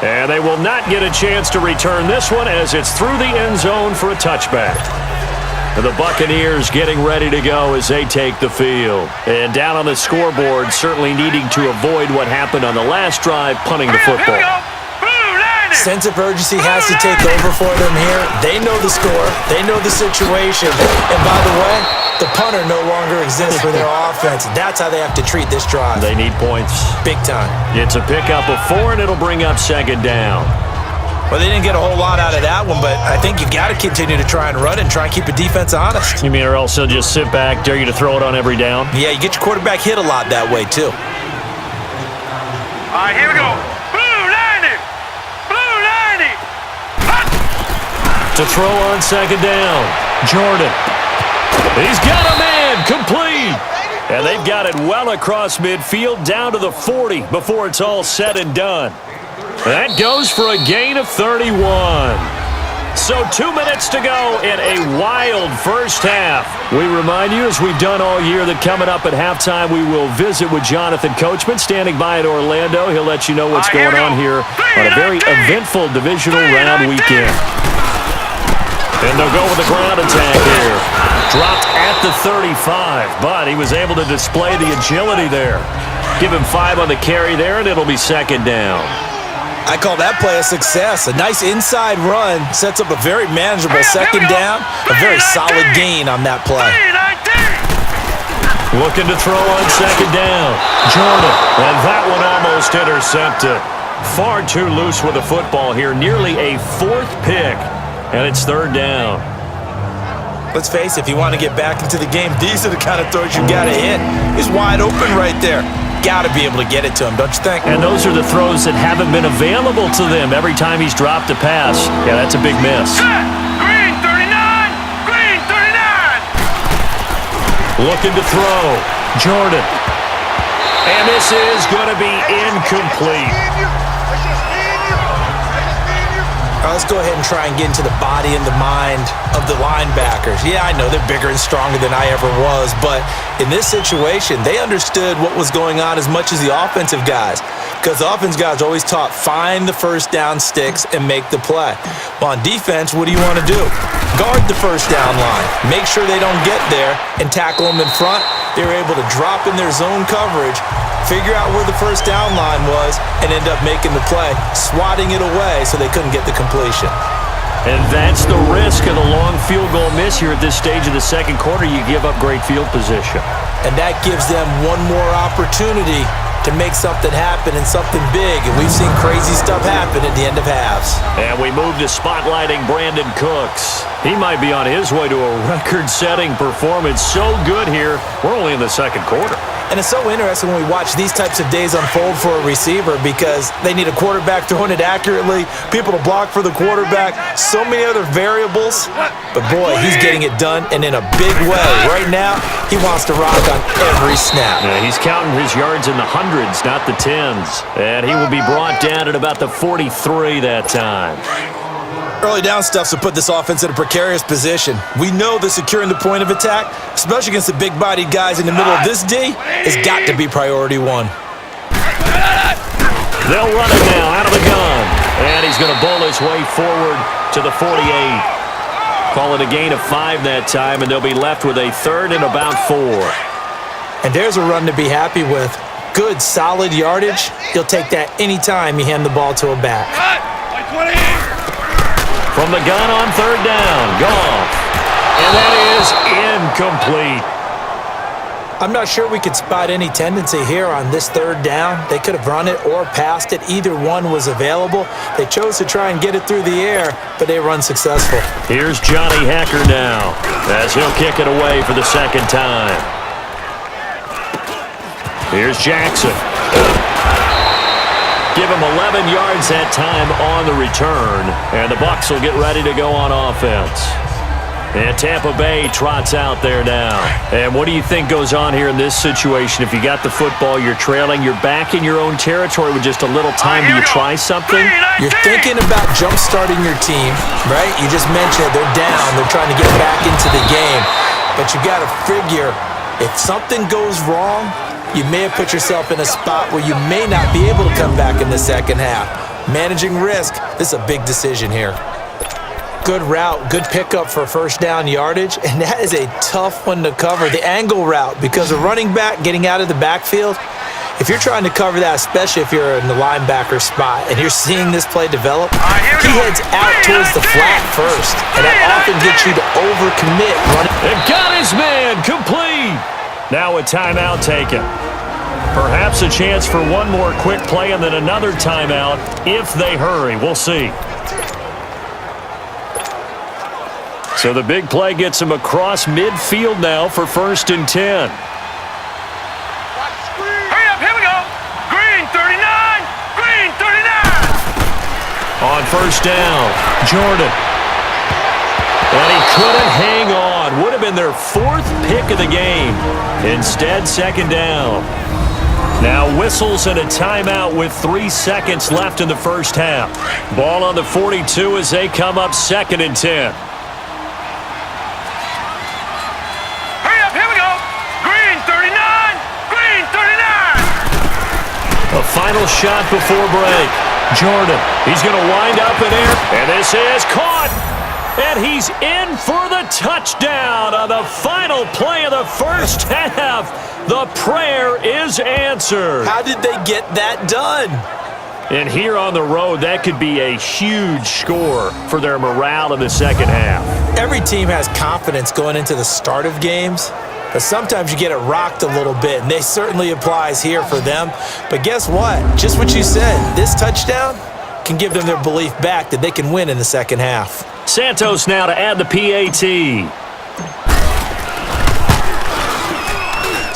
And they will not get a chance to return this one as it's through the end zone for a touchback. And the Buccaneers getting ready to go as they take the field. And down on the scoreboard, certainly needing to avoid what happened on the last drive, punting the football. Sense of urgency has to take over for them here. They know the score. They know the situation. And by the way, the punter no longer exists for their offense. That's how they have to treat this drive. They need points. Big time. It's a pickup of 4, and it'll bring up second down. Well, they didn't get a whole lot out of that one, but I think you've got to continue to try and run and try and keep the defense honest. You mean or else they'll just sit back, dare you to throw it on every down? Yeah, you get your quarterback hit a lot that way, too. All right, here we go. Blue 90. Blue 90. Hot. To throw on second down. Jordan. He's got a man. Complete. And they've got it well across midfield down to the 40 before it's all said and done. That goes for a gain of 31. So 2 minutes to go in a wild first half. We remind you, as we've done all year, that coming up at halftime, we will visit with Jonathan Coachman standing by in Orlando. He'll let you know what's going on here on a very eventful divisional round weekend. And they'll go with the ground attack here. Dropped at the 35, but he was able to display the agility there. Give him 5 on the carry there, and it'll be second down. I call that play a success. A nice inside run sets up a very manageable second down. A very solid gain on that play. Looking to throw on second down. Jordan. And that one almost intercepted. Far too loose with the football here. Nearly a 4th pick. And it's third down. Let's face it, if you want to get back into the game, these are the kind of throws you got to hit. He's wide open right there. Got to be able to get it to him, don't you think? And those are the throws that haven't been available to them every time he's dropped a pass. Yeah, that's a big miss. Green 39. Green 39. Looking to throw. Jordan. And this is going to be incomplete. Let's go ahead and try and get into the body and the mind of the linebackers. Yeah, I know they're bigger and stronger than I ever was, but in this situation, they understood what was going on as much as the offensive guys, because the offensive guys always taught, find the first down sticks and make the play. Well, on defense, what do you want to do? Guard the first down line. Make sure they don't get there and tackle them in front. They were able to drop in their zone coverage, figure out where the first down line was, and end up making the play, swatting it away so they couldn't get the completion. And that's the risk of the long field goal miss here at this stage of the second quarter. You give up great field position. And that gives them one more opportunity to make something happen and something big. And we've seen crazy stuff happen at the end of halves. And we move to spotlighting Brandon Cooks. He might be on his way to a record-setting performance. So good here. We're only in the second quarter. And it's so interesting when we watch these types of days unfold for a receiver, because they need a quarterback throwing it accurately, people to block for the quarterback, so many other variables. But boy, he's getting it done, and in a big way. Right now, he wants to rock on every snap. Yeah, he's counting his yards in the hundreds, not the tens. And he will be brought down at about the 43 that time. Early down stuffs will put this offense in a precarious position. We know that securing the point of attack, especially against the big-bodied guys in the middle of this D, has got to be priority one. They'll run it now out of the gun. And he's going to bowl his way forward to the 48. Call it a gain of 5 that time, and they'll be left with a third and about 4. And there's a run to be happy with. Good, solid yardage. You'll take that anytime you hand the ball to a back. From the gun on third down, Goff. And that is incomplete. I'm not sure we could spot any tendency here on this third down. They could have run it or passed it. Either one was available. They chose to try and get it through the air, but they run successful. Here's Johnny Hacker now, as he'll kick it away for the second time. Here's Jackson. Give him 11 yards that time on the return, and the Bucs will get ready to go on offense. And Tampa Bay trots out there now. And what do you think goes on here in this situation? If you got the football, you're trailing, you're back in your own territory with just a little time. Do you try something? You're thinking about jump-starting your team, right? You just mentioned they're down. They're trying to get back into the game. But you got to figure If something goes wrong, you may have put yourself in a spot where you may not be able to come back in the second half. Managing risk, this is a big decision here. Good route, good pickup for first down yardage, and that is a tough one to cover. The angle route, because a running back getting out of the backfield, if you're trying to cover that, especially if you're in the linebacker spot and you're seeing this play develop, he heads out towards the flat first, and that often gets you to overcommit running. And got his man complete. Now a timeout taken. Perhaps a chance for one more quick play and then another timeout if they hurry. We'll see. So the big play gets him across midfield now for 1st and 10. Hurry up, here we go. Green 39, green 39. On first down, Jordan. And he couldn't hang on. Would have been their 4th pick of the game. Instead, 2nd down. Now whistles and a timeout with 3 seconds left in the first half. Ball on the 42 as they come up 2nd and 10. A final shot before break. Jordan, he's going to wind up in air, and this is caught. And he's in for the touchdown on the final play of the first half. The prayer is answered. How did they get that done? And here on the road, that could be a huge score for their morale in the second half. Every team has confidence going into the start of games, but sometimes you get it rocked a little bit, and this certainly applies here for them. But guess what? Just what you said, this touchdown can give them their belief back that they can win in the second half. Santos now to add the PAT.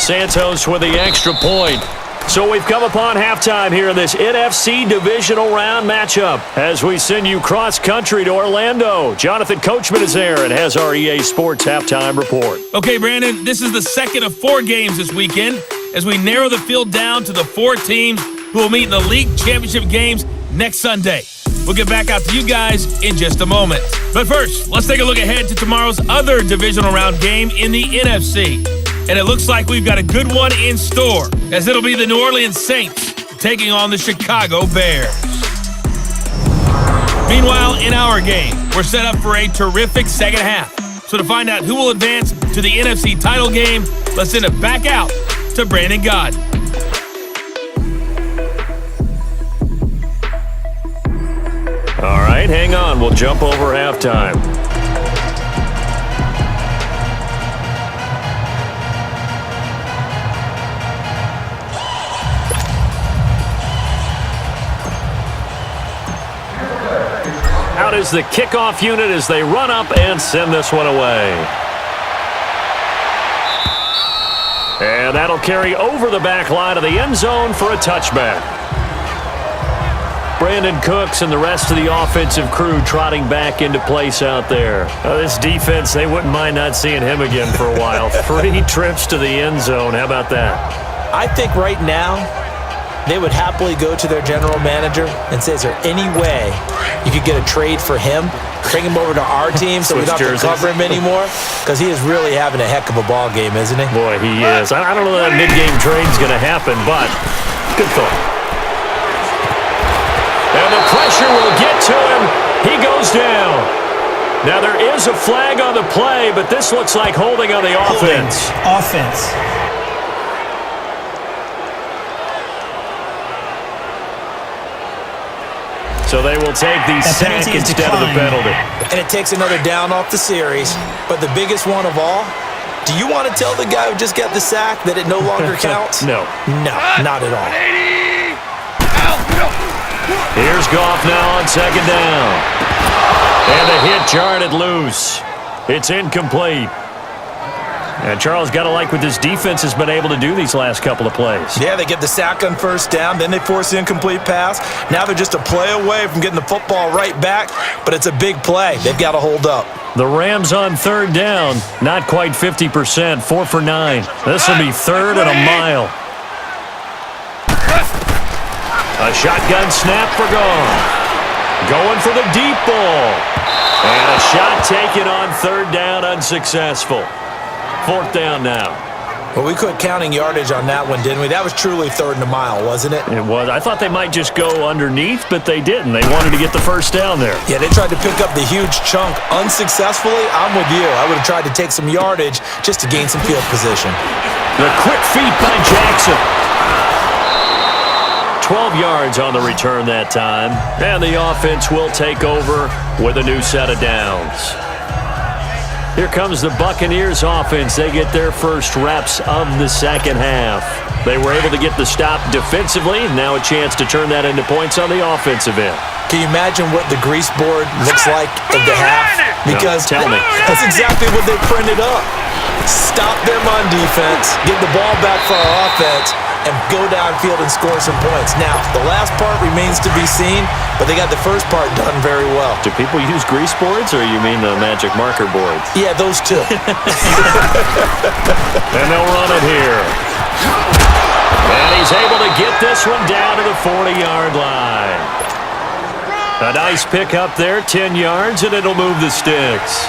Santos with the extra point. So we've come upon halftime here in this NFC divisional round matchup as we send you cross-country to Orlando. Jonathan Coachman is there and has our EA Sports halftime report. Okay, Brandon, this is the second of 4 games this weekend as we narrow the field down to the 4 teams who will meet in the league championship games next Sunday. We'll get back out to you guys in just a moment. But first, let's take a look ahead to tomorrow's other divisional round game in the NFC. And it looks like we've got a good one in store, as it'll be the New Orleans Saints taking on the Chicago Bears. Meanwhile, in our game, we're set up for a terrific second half. So to find out who will advance to the NFC title game, let's send it back out to Brandon Godden. All right, hang on. We'll jump over halftime. Out is the kickoff unit as they run up and send this one away. And that'll carry over the back line of the end zone for a touchback. Brandon Cooks and the rest of the offensive crew trotting back into place out there. This defense, they wouldn't mind not seeing him again for a while. 3 trips to the end zone. How about that? I think right now they would happily go to their general manager and say, is there any way you could get a trade for him, bring him over to our team so we don't have to cover him anymore? Because he is really having a heck of a ball game, isn't he? Boy, he is. I don't know that mid-game trade's going to happen, but good thought. And the pressure will get to him. He goes down. Now there is a flag on the play, but this looks like holding on the offense. Offense. So they will take the sack instead of the penalty. And it takes another down off the series. But the biggest one of all, do you want to tell the guy who just got the sack that it no longer counts? No. No, not at all. Here's Goff now on second down. And the hit jarred it loose. It's incomplete. And Charles, got to like what this defense has been able to do these last couple of plays. Yeah, they get the sack on first down, then they force the incomplete pass. Now they're just a play away from getting the football right back, but it's a big play. They've got to hold up. The Rams on third down, not quite 50%, 4 for 9. This will be 3rd and a mile. A shotgun snap for Goff. Going for the deep ball. And a shot taken on 3rd down, unsuccessful. 4th down now. Well, we quit counting yardage on that one, didn't we? That was truly 3rd and a mile, wasn't it? It was. I thought they might just go underneath, but they didn't. They wanted to get the first down there. Yeah, they tried to pick up the huge chunk unsuccessfully. I'm with you. I would have tried to take some yardage just to gain some field position. The quick feet by Jackson. 12 yards on the return that time, and the offense will take over with a new set of downs. Here comes the Buccaneers offense. They get their first reps of the second half. They were able to get the stop defensively. Now a chance to turn that into points on the offensive end. Can you imagine what the grease board looks like at the half? Because no, tell me. That's exactly what they printed up. Stop them on defense, get the ball back for our offense, and go downfield and score some points. Now, the last part remains to be seen, but they got the first part done very well. Do people use grease boards, or you mean the magic marker boards? Yeah, those two. And they'll run it here. And he's able to get this one down to the 40-yard line. A nice pickup there, 10 yards, and it'll move the sticks.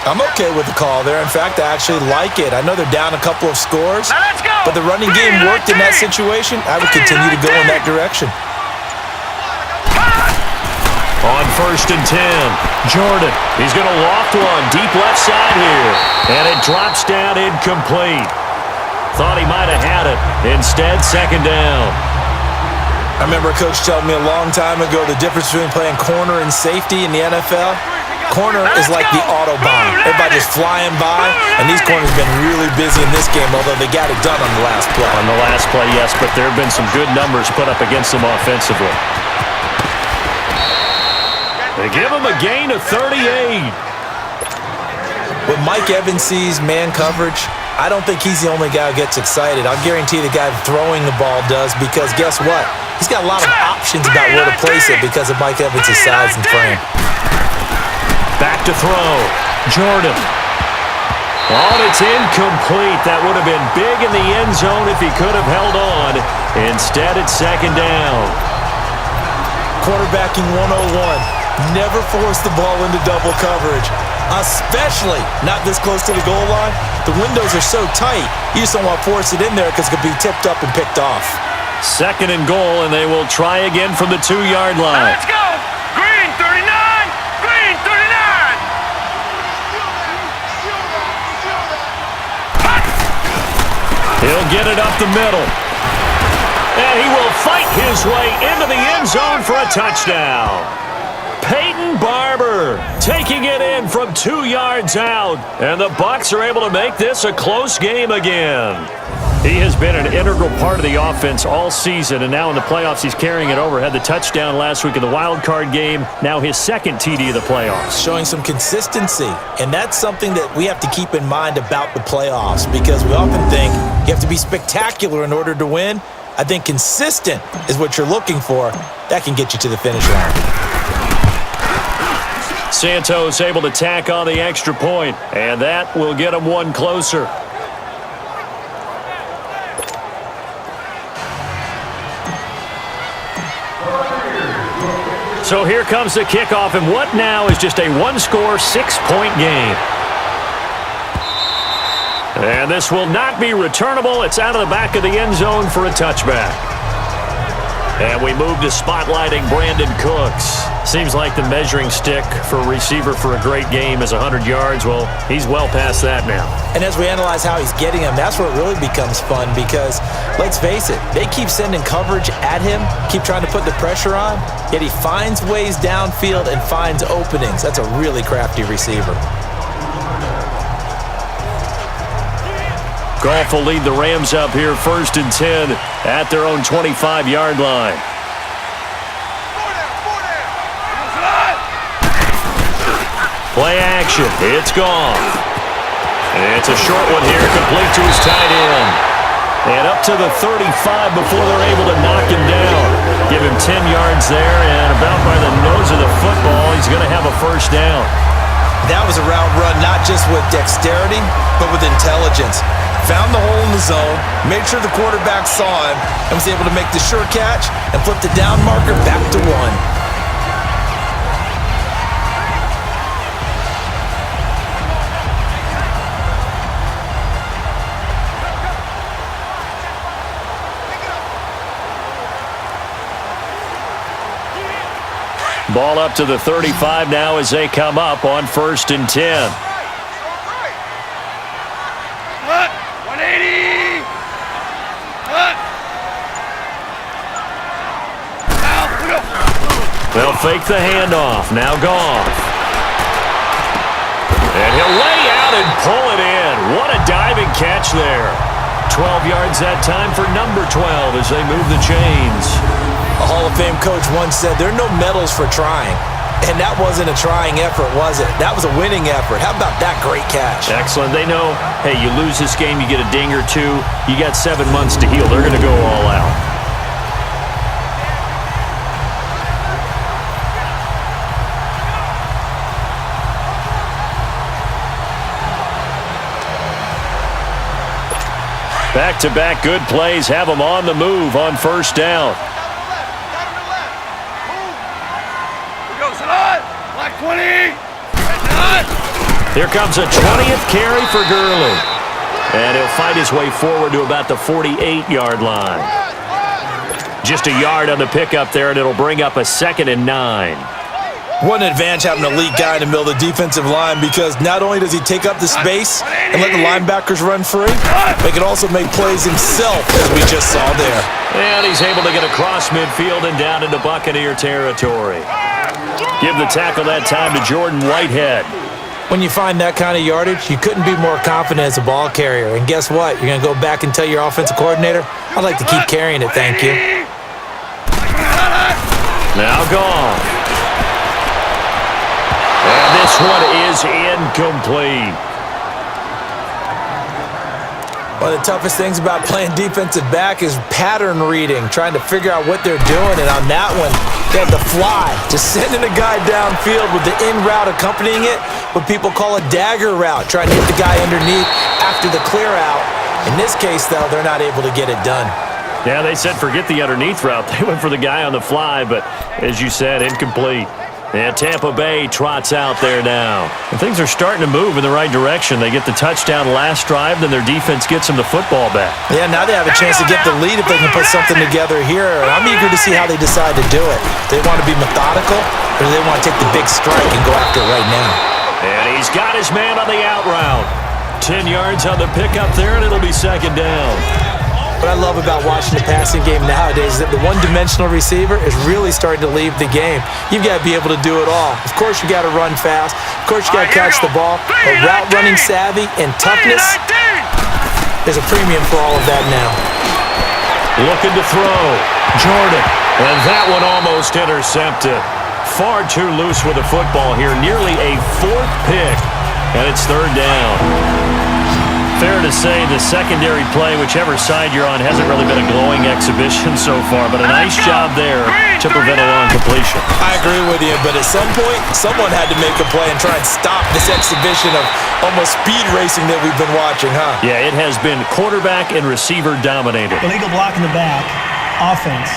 I'm okay with the call there. In fact, I actually like it. I know they're down a couple of scores, but the running game worked in that situation. I would continue to go in that direction. On 1st and 10, Jordan. He's going to loft one deep left side here, and it drops down incomplete. Thought he might have had it. Instead, 2nd down. I remember a coach telling me a long time ago the difference between playing corner and safety in the NFL. Corner is like the Autobahn. Everybody just flying by, and these corners have been really busy in this game, although they got it done on the last play. On the last play, yes, but there have been some good numbers put up against them offensively. They give him a gain of 38. When Mike Evans sees man coverage, I don't think he's the only guy who gets excited. I'll guarantee the guy throwing the ball does, because guess what? He's got a lot of options about where to place it because of Mike Evans' size and frame. Back to throw. Jordan. Oh, it's incomplete. That would have been big in the end zone if he could have held on. Instead, it's 2nd down. Quarterbacking 101. Never force the ball into double coverage, especially not this close to the goal line. The windows are so tight, you just don't want to force it in there because it could be tipped up and picked off. 2nd and goal, and they will try again from the 2-yard line. Let's go! Green 39! Green 39! He'll get it up the middle. And he will fight his way into the end zone for a touchdown. Peyton Barber taking it in from 2 yards out. And the Bucs are able to make this a close game again. He has been an integral part of the offense all season, and now in the playoffs he's carrying it over. Had the touchdown last week in the wild card game. Now his 2nd TD of the playoffs. Showing some consistency, and that's something that we have to keep in mind about the playoffs, because we often think you have to be spectacular in order to win. I think consistent is what you're looking for. That can get you to the finish line. Santos able to tack on the extra point, and that will get him one closer. So here comes the kickoff, and what now is just a 1-score, 6-point game. And this will not be returnable. It's out of the back of the end zone for a touchback. And we move to spotlighting Brandon Cooks. Seems like the measuring stick for a receiver for a great game is 100 yards. Well, he's well past that now. And as we analyze how he's getting them, that's where it really becomes fun, because, let's face it, they keep sending coverage at him, keep trying to put the pressure on, yet he finds ways downfield and finds openings. That's a really crafty receiver. Goff will lead the Rams up here 1st and 10 at their own 25-yard line. Play action. It's Goff. It's a short one here, complete to his tight end. And up to the 35 before they're able to knock him down. Give him 10 yards there, and about by the nose of the football, he's going to have a first down. That was a route run not just with dexterity, but with intelligence. Found the hole in the zone, made sure the quarterback saw him, and was able to make the sure catch and flip the down marker back to 1. Ball up to the 35 now as they come up on 1st and 10. 180. They'll fake the handoff. Now Goff. And he'll lay out and pull it in. What a diving catch there. 12 yards that time for number 12 as they move the chains. A Hall of Fame coach once said, there are no medals for trying. And that wasn't a trying effort, was it? That was a winning effort. How about that great catch? Excellent. They know, hey, you lose this game, you get a ding or two. You got 7 months to heal. They're going to go all out. Back-to-back good plays have them on the move on 1st down. Black 20. Here comes a 20th carry for Gurley. And he'll fight his way forward to about the 48-yard line. Just a yard on the pickup there, and it'll bring up a 2nd and 9. What an advantage having an elite guy in the middle of the defensive line, because not only does he take up the space and let the linebackers run free, but he can also make plays himself, as we just saw there. And he's able to get across midfield and down into Buccaneer territory. Give the tackle that time to Jordan Whitehead. When you find that kind of yardage, you couldn't be more confident as a ball carrier. And guess what? You're going to go back and tell your offensive coordinator, I'd like to keep carrying it, thank you. Now Goff. And this one is incomplete. One of the toughest things about playing defensive back is pattern reading, trying to figure out what they're doing. And on that one, they had to fly, just sending a guy downfield with the in route accompanying it, what people call a dagger route, trying to hit the guy underneath after the clear out. In this case, though, they're not able to get it done. Yeah, they said forget the underneath route. They went for the guy on the fly, but as you said, incomplete. And Tampa Bay trots out there now. And things are starting to move in the right direction. They get the touchdown last drive, then their defense gets them the football back. Yeah, now they have a chance to get the lead if they can put something together here. And I'm eager to see how they decide to do it. Do they want to be methodical, or do they want to take the big strike and go after it right now? And he's got his man on the out route. 10 yards on the pickup there, and it'll be 2nd down. What I love about watching the passing game nowadays is that the one-dimensional receiver is really starting to leave the game. You've got to be able to do it all. Of course, you got to run fast. Of course, you got to catch the ball. But route running savvy and toughness, there's a premium for all of that now. Looking to throw. Jordan. And that one almost intercepted. Far too loose with the football here. Nearly a 4th pick. And it's 3rd down. Fair to say the secondary play, whichever side you're on, hasn't really been a glowing exhibition so far, but a nice job there to prevent a long completion. I agree with you, but at some point, someone had to make a play and try and stop this exhibition of almost speed racing that we've been watching, huh? Yeah, it has been quarterback and receiver dominated. Illegal block in the back. Offense.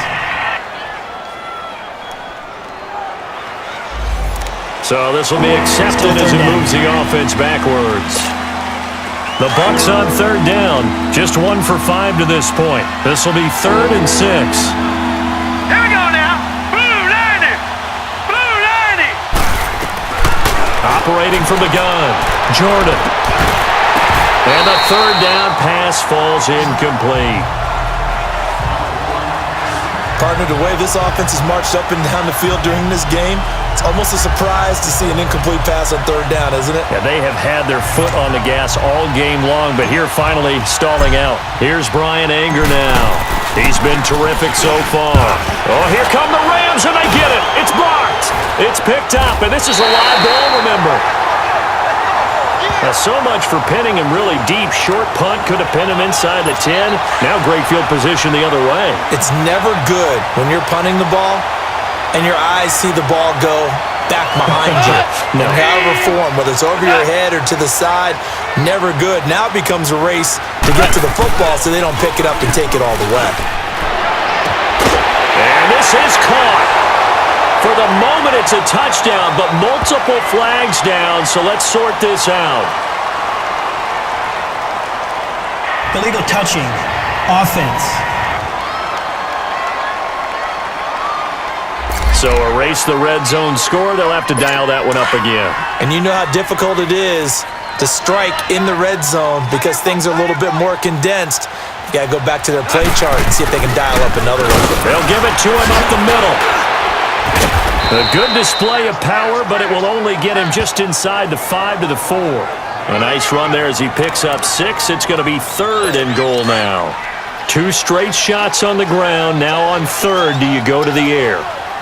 So this will be accepted as it moves the offense backwards. The Bucs on 3rd down. Just 1 for 5 to this point. This will be 3rd and 6. Here we go now. Blue 90. Blue 90. Operating from the gun. Jordan. And the 3rd down pass falls incomplete. Partner, the way this offense has marched up and down the field during this game, it's almost a surprise to see an incomplete pass on 3rd down, isn't it? Yeah, they have had their foot on the gas all game long, but here finally stalling out. Here's Brian Anger now. He's been terrific so far. Oh, here come the Rams, and they get it. It's blocked. It's picked up, and this is a live ball, remember. Now, so much for pinning him really deep. Short punt could have pinned him inside the 10. Now great field position the other way. It's never good when you're punting the ball and your eyes see the ball go back behind you. No. In however form, whether it's over your head or to the side, never good. Now it becomes a race to get to the football so they don't pick it up and take it all the way. And this is caught. For the moment, it's a touchdown, but multiple flags down, so let's sort this out. Illegal touching. Offense. So erase the red zone score. They'll have to dial that one up again. And you know how difficult it is to strike in the red zone because things are a little bit more condensed. You got to go back to their play chart and see if they can dial up another one. They'll give it to him up the middle. A good display of power, but it will only get him just inside the 5 to the 4. A nice run there as he picks up 6. It's going to be 3rd and goal now. 2 straight shots on the ground. Now on 3rd, do you go to the air?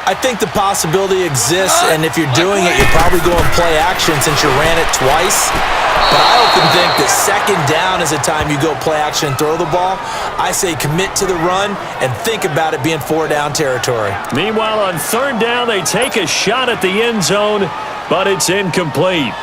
I think the possibility exists, and if you're doing it, you're probably going play action since you ran it twice. But I often think that 2nd down is the time you go play action and throw the ball. I say commit to the run and think about it being 4-down territory. Meanwhile, on 3rd down, they take a shot at the end zone, but it's incomplete.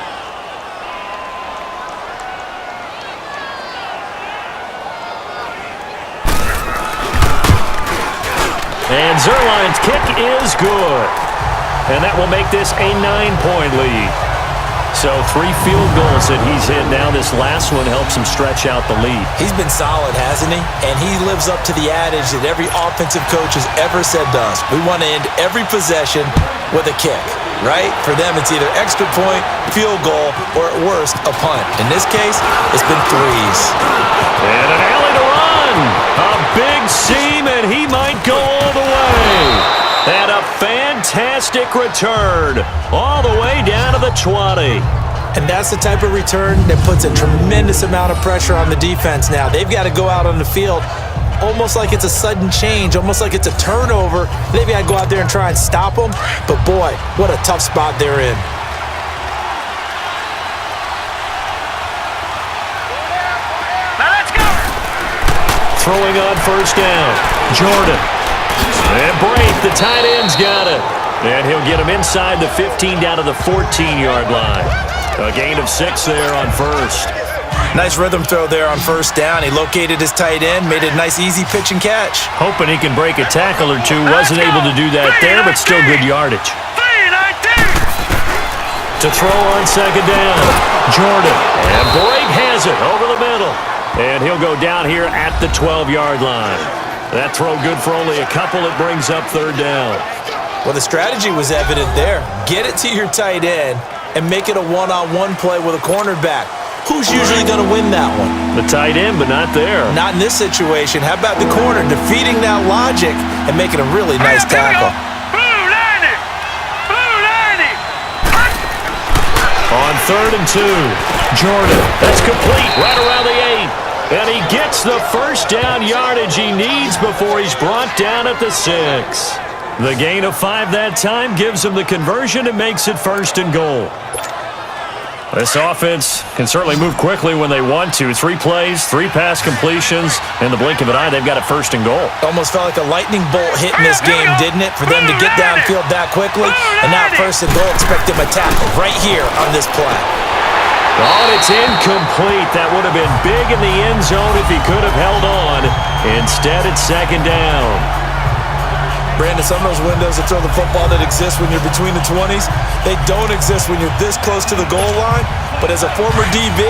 And Zerline's kick is good. And that will make this a 9-point lead. So 3 field goals that he's hit now. This last one helps him stretch out the lead. He's been solid, hasn't he? And he lives up to the adage that every offensive coach has ever said to us. We want to end every possession with a kick, right? For them, it's either extra point, field goal, or at worst, a punt. In this case, it's been 3s. And an alley to run. A big seam, and he might go all the way. And a fantastic return all the way down to the 20. And that's the type of return that puts a tremendous amount of pressure on the defense now. They've got to go out on the field almost like it's a sudden change, almost like it's a turnover. They've got to go out there and try and stop them. But boy, what a tough spot they're in. Now let's go. Throwing on 1st down. Jordan. And Braith, the tight end's got it. And he'll get him inside the 15 down to the 14-yard line. A gain of 6 there on 1st. Nice rhythm throw there on 1st down. He located his tight end, made it a nice easy pitch and catch. Hoping he can break a tackle or two. Wasn't able to do that there, but still good yardage. 3-19. To throw on 2nd down. Jordan. And Braith has it over the middle. And he'll go down here at the 12-yard line. That throw good for only a couple. It brings up 3rd down. Well, the strategy was evident there. Get it to your tight end and make it a one-on-one play with a cornerback. Who's usually going to win that one? The tight end, but not there. Not in this situation. How about the corner defeating that logic and making a really nice tackle? Blue 90. Blue 90. On 3rd and 2. Jordan. That's complete right around the 8. And he gets the 1st down yardage he needs before he's brought down at the 6. The gain of 5 that time gives him the conversion and makes it 1st and goal. This offense can certainly move quickly when they want to. 3 plays, 3 pass completions. In the blink of an eye, they've got it 1st and goal. Almost felt like a lightning bolt hitting this game, didn't it? For them to get downfield that quickly. And now 1st and goal, expect them to tackle right here on this play. Oh, it's incomplete. That would have been big in the end zone if he could have held on. Instead, it's 2nd down. Brandon, some of those windows that throw the football that exist when you're between the 20s, they don't exist when you're this close to the goal line. But as a former DB,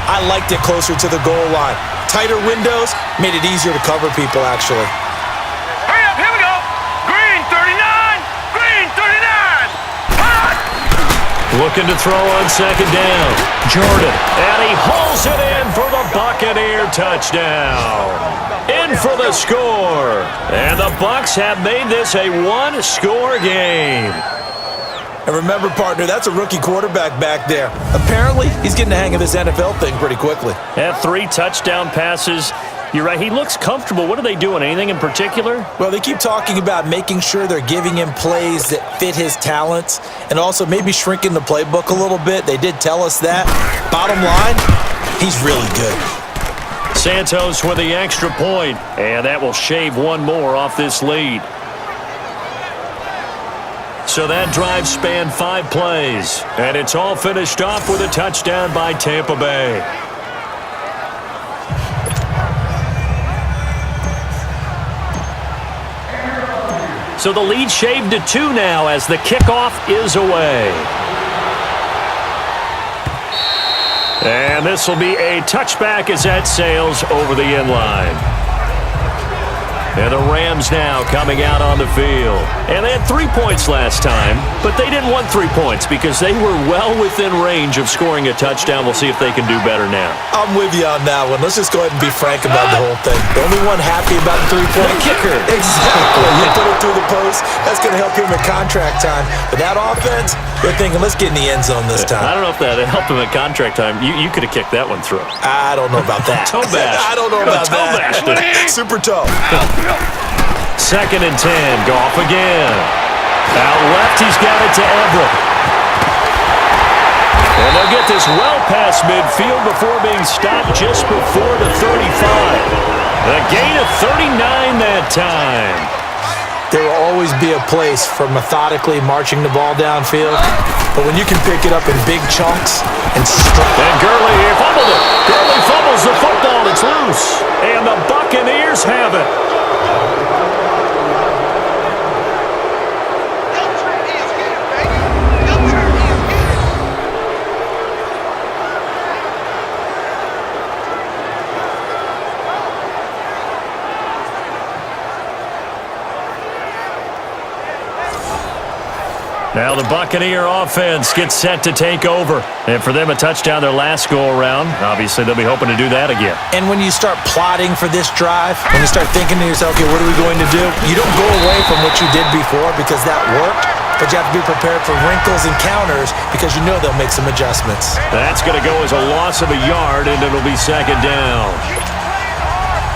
I liked it closer to the goal line. Tighter windows made it easier to cover people, actually. Hurry up, here we go. Green 39. Green 39. Hot. Looking to throw on 2nd down. Jordan. And he hauls it in for the Buccaneer touchdown. In for the score. And the Bucs have made this a 1-score game. And remember, partner, that's a rookie quarterback back there. Apparently, he's getting the hang of this NFL thing pretty quickly. Had 3 touchdown passes. You're right, he looks comfortable. What are they doing? Anything in particular? Well, they keep talking about making sure they're giving him plays that fit his talents and also maybe shrinking the playbook a little bit. They did tell us that. Bottom line, he's really good. Santos with the extra point, and that will shave 1 more off this lead. So that drive spanned 5 plays, and it's all finished off with a touchdown by Tampa Bay. So the lead shaved to 2 now as the kickoff is away. And this will be a touchback as that sails over the end line. And the Rams now coming out on the field. And they had 3 points last time, but they didn't want 3 points because they were well within range of scoring a touchdown. We'll see if they can do better now. I'm with you on that one. Let's just go ahead and be frank about the whole thing. The only one happy about the three-point kicker. Exactly. You put it through the post. That's going to help him at contract time. But that offense, they're thinking, let's get in the end zone this time. I don't know if that helped him at contract time. You could have kicked that one through. I don't know about that. Toe bash. I don't know about that. Super toe. 2nd and 10. Goff again. Out left, he's got it to Everett. And they'll get this well past midfield before being stopped just before the 35. A gain of 39 that time. There will always be a place for methodically marching the ball downfield, but when you can pick it up in big chunks and And Gurley here fumbled it. Gurley fumbles the football. It's loose. And the Buccaneers have it. Now the Buccaneer offense gets set to take over. And for them, a touchdown their last go-around. Obviously, they'll be hoping to do that again. And when you start plotting for this drive, when you start thinking to yourself, okay, what are we going to do? You don't go away from what you did before because that worked, but you have to be prepared for wrinkles and counters because you know they'll make some adjustments. That's going to go as a loss of a yard, and it'll be 2nd down.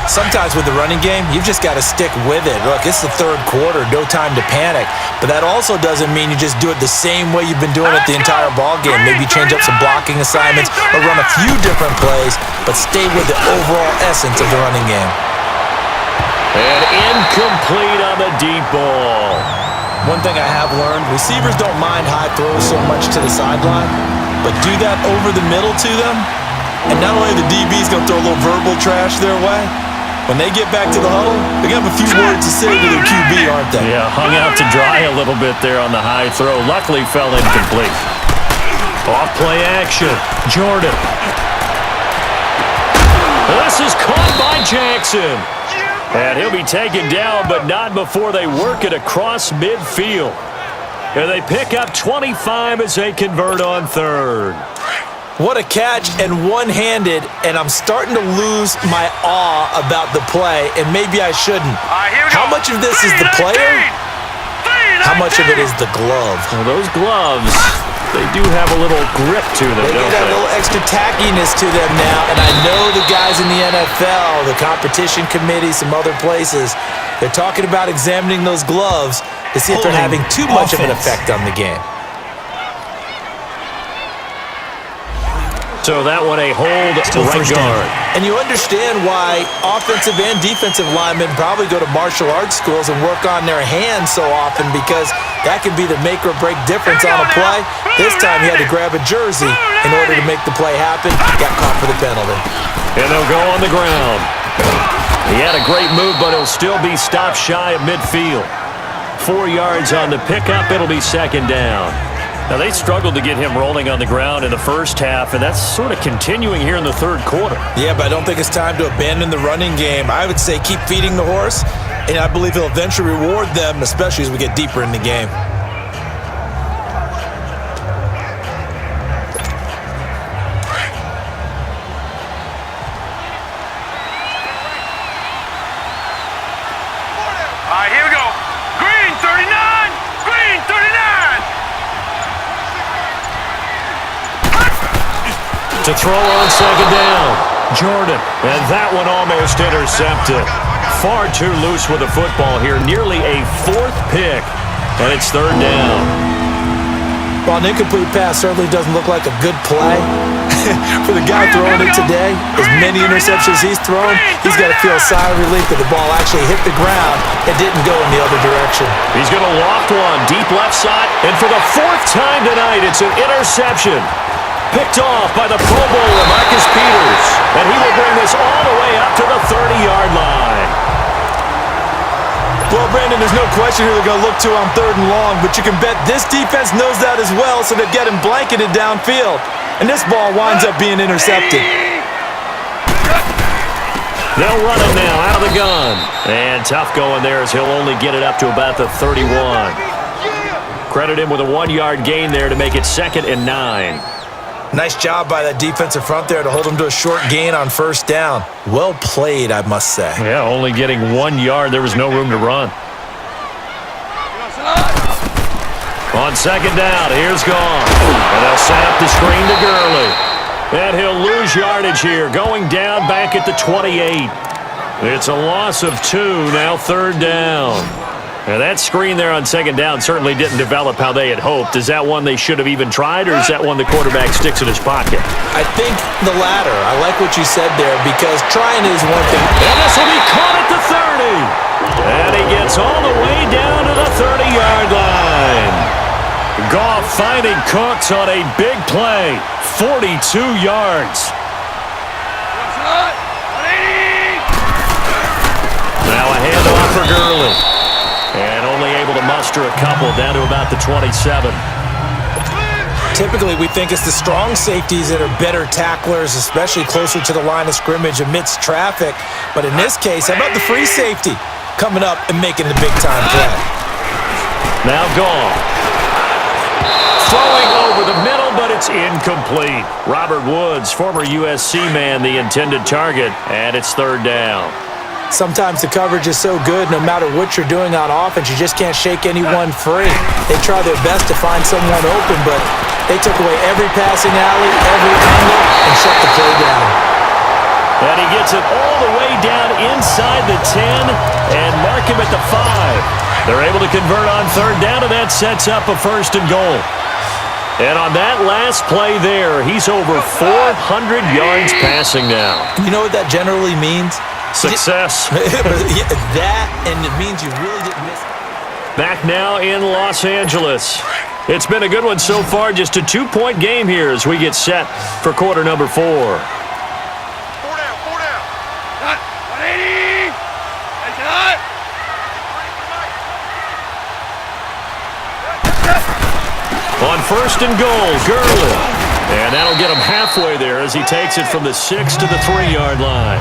Sometimes with the running game, you've just got to stick with it. Look, it's the 3rd quarter, no time to panic. But that also doesn't mean you just do it the same way you've been doing it the entire ball game. Maybe change up some blocking assignments or run a few different plays, but stay with the overall essence of the running game. And incomplete on the deep ball. One thing I have learned, receivers don't mind high throws so much to the sideline, but do that over the middle to them, and not only the DB's going to throw a little verbal trash their way, when they get back to the huddle, they're going to have a few words to say to their QB, aren't they? Yeah, hung out to dry a little bit there on the high throw. Luckily, fell incomplete. Off play action. Jordan. This is caught by Jackson. And he'll be taken down, but not before they work it across midfield. And they pick up 25 as they convert on 3rd. What a catch, and one-handed, and I'm starting to lose my awe about the play, and maybe I shouldn't. How much of this is the player? How much of it is the glove? Well, those gloves, they do have a little grip to them, They don't get a they? little extra tackiness to them now, and I know the guys in the NFL, the competition committee, some other places, they're talking about examining those gloves to see if they're having too much of an effect on the game. So that one a hold to right guard. And you understand why offensive and defensive linemen probably go to martial arts schools and work on their hands so often, because that can be the make or break difference on a play. This time he had to grab a jersey in order to make the play happen. Got caught for the penalty. And they'll go on the ground. He had a great move, but he'll still be stopped shy of midfield. 4 yards on the pickup. It'll be 2nd down. Now, they struggled to get him rolling on the ground in the first half, and that's sort of continuing here in the 3rd quarter. Yeah, but I don't think it's time to abandon the running game. I would say keep feeding the horse, and I believe he'll eventually reward them, especially as we get deeper in the game. All right, here we go. Green 39! Green 39! To throw on 2nd down. Jordan. And that one almost intercepted. Far too loose with the football here. Nearly a 4th pick. And it's 3rd down. Well, an incomplete pass certainly doesn't look like a good play. For the guy throwing it today, as many interceptions he's thrown, he's got to feel a sigh of relief that the ball actually hit the ground and didn't go in the other direction. He's going to loft one deep left side. And for the 4th time tonight, it's an interception. Picked off by the Pro Bowler, Marcus Peters. And he will bring this all the way up to the 30-yard line. Well, Brandon, there's no question who they're going to look to on 3rd and long, but you can bet this defense knows that as well, so they've got him blanketed downfield. And this ball winds up being intercepted. They'll run it now out of the gun. And tough going there as he'll only get it up to about the 31. Credit him with a 1-yard gain there to make it 2nd and 9. Nice job by that defensive front there to hold him to a short gain on first down. Well played, I must say. Yeah, only getting 1 yard. There was no room to run. On 2nd down, here's Gone. And they'll set up the screen to Gurley. And he'll lose yardage here, going down back at the 28. It's a loss of 2, now 3rd down. Now that screen there on 2nd down certainly didn't develop how they had hoped. Is that one they should have even tried, or is that one the quarterback sticks in his pocket? I think the latter. I like what you said there, because trying is one thing. And this will be caught at the 30. And he gets all the way down to the 30-yard line. Goff finding Cooks on a big play. 42 yards. Now a handoff for Gurley. And only able to muster a couple down to about the 27. Typically, we think it's the strong safeties that are better tacklers, especially closer to the line of scrimmage amidst traffic. But in this case, how about the free safety coming up and making the big-time play? Now Gone. Throwing over the middle, but it's incomplete. Robert Woods, former USC man, the intended target, and it's 3rd down. Sometimes the coverage is so good, no matter what you're doing on offense, you just can't shake anyone free. They try their best to find someone open, but they took away every passing alley, every angle, and shut the play down. And he gets it all the way down inside the 10 and mark him at the 5. They're able to convert on 3rd down, and that sets up a 1st and goal. And on that last play there, he's over 400 yards passing now. You know what that generally means? Success. That, and it means you really didn't miss it. Back now in Los Angeles. It's been a good one so far. Just a 2-point game here as we get set for quarter number 4. 4 down, 4 down. 180. Take it out. On 1st and goal, Gurley. And that'll get him halfway there as he takes it from the 6 to the 3-yard line.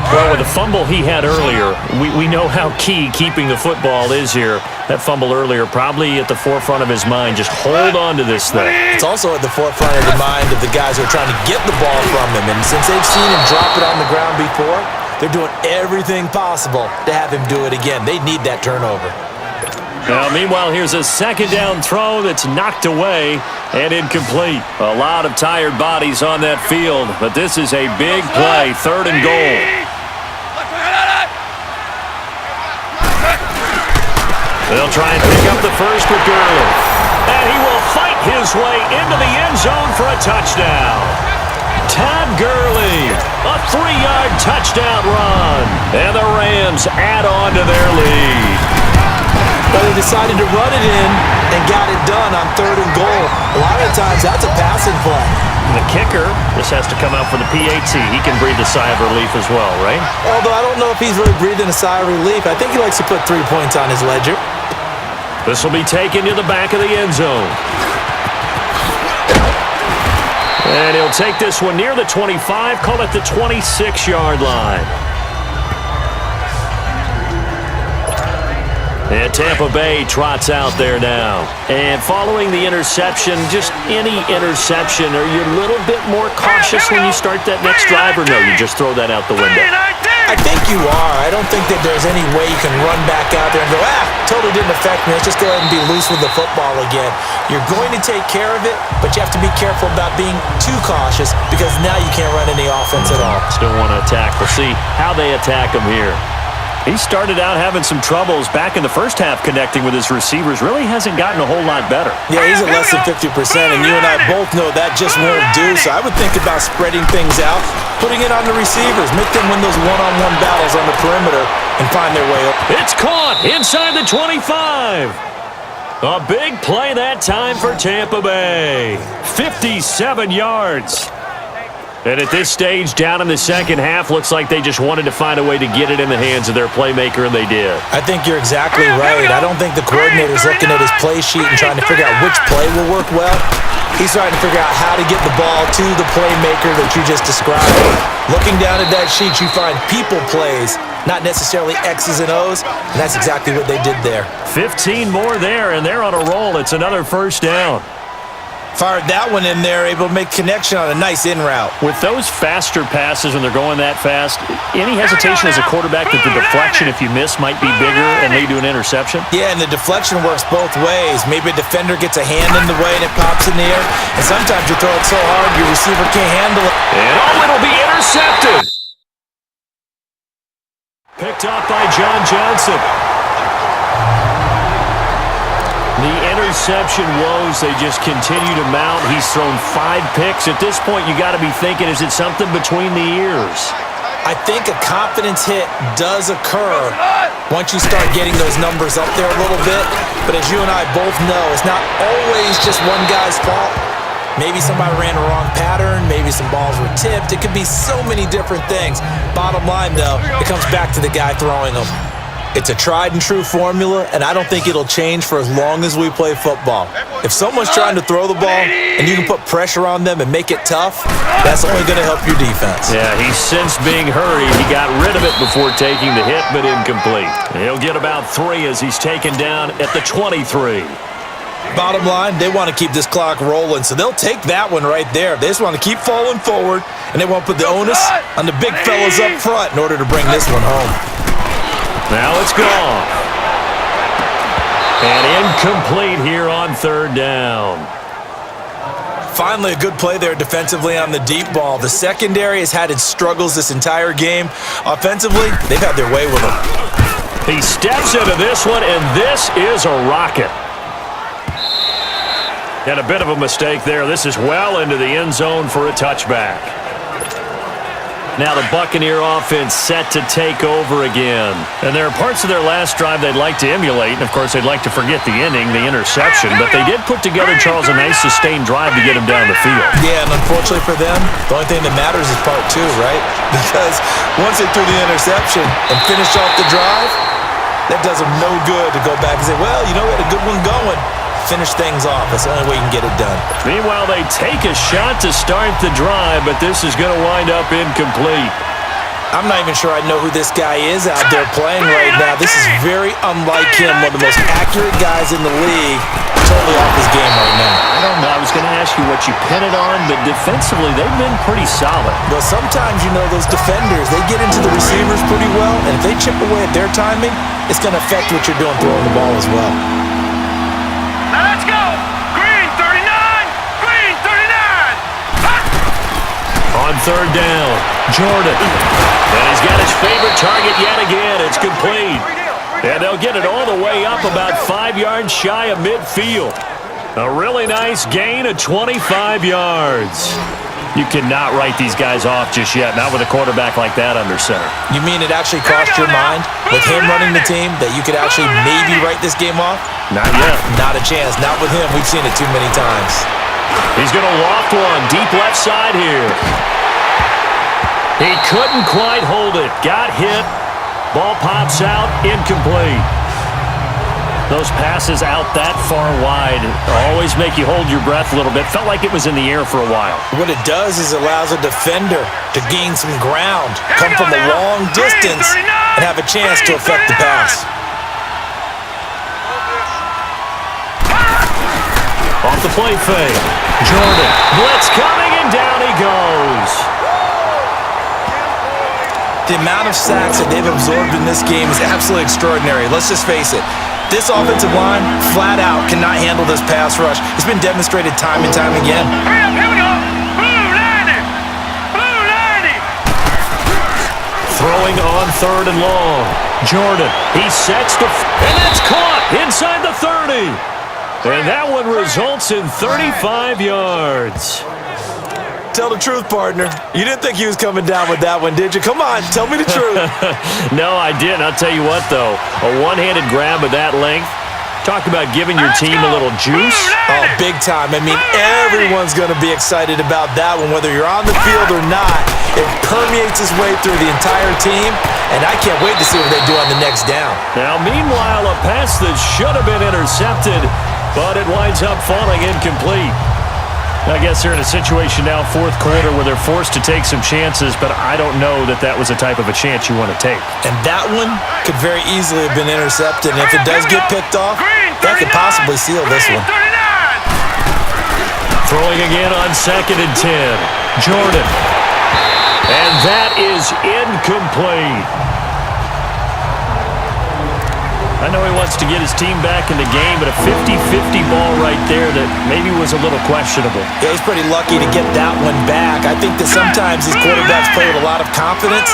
Well, with the fumble he had earlier, we know how key keeping the football is here. That fumble earlier probably at the forefront of his mind. Just hold on to this thing. It's also at the forefront of the mind of the guys who are trying to get the ball from him. And since they've seen him drop it on the ground before, they're doing everything possible to have him do it again. They need that turnover. Now, meanwhile, here's a 2nd down throw that's knocked away and incomplete. A lot of tired bodies on that field, but this is a big play, 3rd and goal. They'll try and pick up the 1st with Gurley. And he will fight his way into the end zone for a touchdown. Todd Gurley, a 3-yard touchdown run. And the Rams add on to their lead. But they decided to run it in and got it done on 3rd and goal. A lot of times, that's a passing play. The kicker just has to come out for the PAT. He can breathe a sigh of relief as well, right? Although I don't know if he's really breathing a sigh of relief. I think he likes to put 3 points on his ledger. This will be taken to the back of the end zone. And he'll take this one near the 25, call it the 26-yard line. And Tampa Bay trots out there now. And following the interception, just any interception, are you a little bit more cautious when you start that next drive, or no, you just throw that out the window? I think you are. I don't think that there's any way you can run back out there and go, totally didn't affect me. Let's just go ahead and be loose with the football again. You're going to take care of it, but you have to be careful about being too cautious because now you can't run any offense at all. Still want to attack. We'll see how they attack him here. He started out having some troubles back in the first half connecting with his receivers. Really hasn't gotten a whole lot better. Yeah, he's at less than 50%, and you and I both know that just won't do. So I would think about spreading things out, putting it on the receivers, make them win those one-on-one battles on the perimeter, and find their way up. It's caught inside the 25. A big play that time for Tampa Bay. 57 yards. And at this stage, down in the second half, looks like they just wanted to find a way to get it in the hands of their playmaker, and they did. I think you're exactly right. I don't think the coordinator's looking at his play sheet and trying to figure out which play will work well. He's trying to figure out how to get the ball to the playmaker that you just described. Looking down at that sheet, you find people plays, not necessarily X's and O's, and that's exactly what they did there. 15 more there, and they're on a roll. It's another first down. Fired that one in there, able to make connection on a nice in route. With those faster passes when they're going that fast, any hesitation as a quarterback that the deflection, if you miss, might be bigger and lead to an interception? Yeah, and the deflection works both ways. Maybe a defender gets a hand in the way and it pops in the air, and sometimes you throw it so hard your receiver can't handle it. And it'll be intercepted. Picked off by John Johnson. The interception woes, they just continue to mount. He's thrown 5 picks. At this point, you got to be thinking, is it something between the ears? I think a confidence hit does occur once you start getting those numbers up there a little bit. But as you and I both know, it's not always just one guy's fault. Maybe somebody ran a wrong pattern. Maybe some balls were tipped. It could be so many different things. Bottom line, though, it comes back to the guy throwing them. It's a tried and true formula, and I don't think it'll change for as long as we play football. If someone's trying to throw the ball and you can put pressure on them and make it tough, that's only going to help your defense. Yeah, he's since being hurried. He got rid of it before taking the hit, but incomplete. He'll get about 3 as he's taken down at the 23. Bottom line, they want to keep this clock rolling, so they'll take that one right there. They just want to keep falling forward, and they won't put the onus on the big fellas up front in order to bring this one home. Now it's gone. And incomplete here on 3rd down. Finally, a good play there defensively on the deep ball. The secondary has had its struggles this entire game. Offensively, they've had their way with him. He steps into this one, and this is a rocket. And a bit of a mistake there. This is well into the end zone for a touchback. Now the Buccaneer offense set to take over again. And there are parts of their last drive they'd like to emulate. And, of course, they'd like to forget the inning, the interception. But they did put together, Charles, a nice sustained drive to get him down the field. Yeah, and unfortunately for them, the only thing that matters is part 2, right? Because once they threw the interception and finished off the drive, that does them no good to go back and say, well, you know, we had a good one going. Finish things off. That's the only way you can get it done. Meanwhile, they take a shot to start the drive, but this is going to wind up incomplete. I'm not even sure I know who this guy is out there playing right now. This is very unlike him, one of the most accurate guys in the league. Totally off his game right now. I don't know. I was going to ask you what you pin it on, but defensively, they've been pretty solid. Well, sometimes, you know, those defenders, they get into the receivers pretty well, and if they chip away at their timing, it's going to affect what you're doing throwing the ball as well. Now let's go! Green 39! Green 39! On 3rd down, Jordan. And he's got his favorite target yet again. It's complete. And they'll get it all the way up about 5 yards shy of midfield. A really nice gain of 25 yards. You cannot write these guys off just yet, not with a quarterback like that under center. You mean it actually crossed your mind with him running the team that you could actually maybe write this game off? Not yet. Not a chance. Not with him. We've seen it too many times. He's going to loft one deep left side here. He couldn't quite hold it. Got hit. Ball pops out. Incomplete. Those passes out that far wide always make you hold your breath a little bit. Felt like it was in the air for a while. What it does is allows a defender to gain some ground, come from a long distance, and have a chance to affect the pass. Off the play fake. Jordan. Blitz coming, and down he goes. The amount of sacks that they've absorbed in this game is absolutely extraordinary. Let's just face it. This offensive line, flat out, cannot handle this pass rush. It's been demonstrated time and time again. Hurry up, here we go! Blue 90! Blue 90! Throwing on 3rd and long. Jordan. He sets the... And it's caught inside the 30. And that one results in 35 yards. Tell the truth, partner. You didn't think he was coming down with that one, did you? Come on, tell me the truth. No, I didn't. I'll tell you what, though. A one-handed grab of that length Talk about giving your team a little juice. Oh, big time. I mean, everyone's going to be excited about that one, whether you're on the field or not. It permeates its way through the entire team, and I can't wait to see what they do on the next down. Now, meanwhile, a pass that should have been intercepted, but it winds up falling incomplete. I guess they're in a situation now, fourth quarter, where they're forced to take some chances, but I don't know that that was the type of a chance you want to take. And that one could very easily have been intercepted, and if it does get picked off, that could possibly seal this one. Throwing again on 2nd and 10. Jordan. And that is incomplete. I know he wants to get his team back in the game, but a 50-50 ball right there that maybe was a little questionable. Yeah, he's pretty lucky to get that one back. I think that sometimes these quarterbacks play with a lot of confidence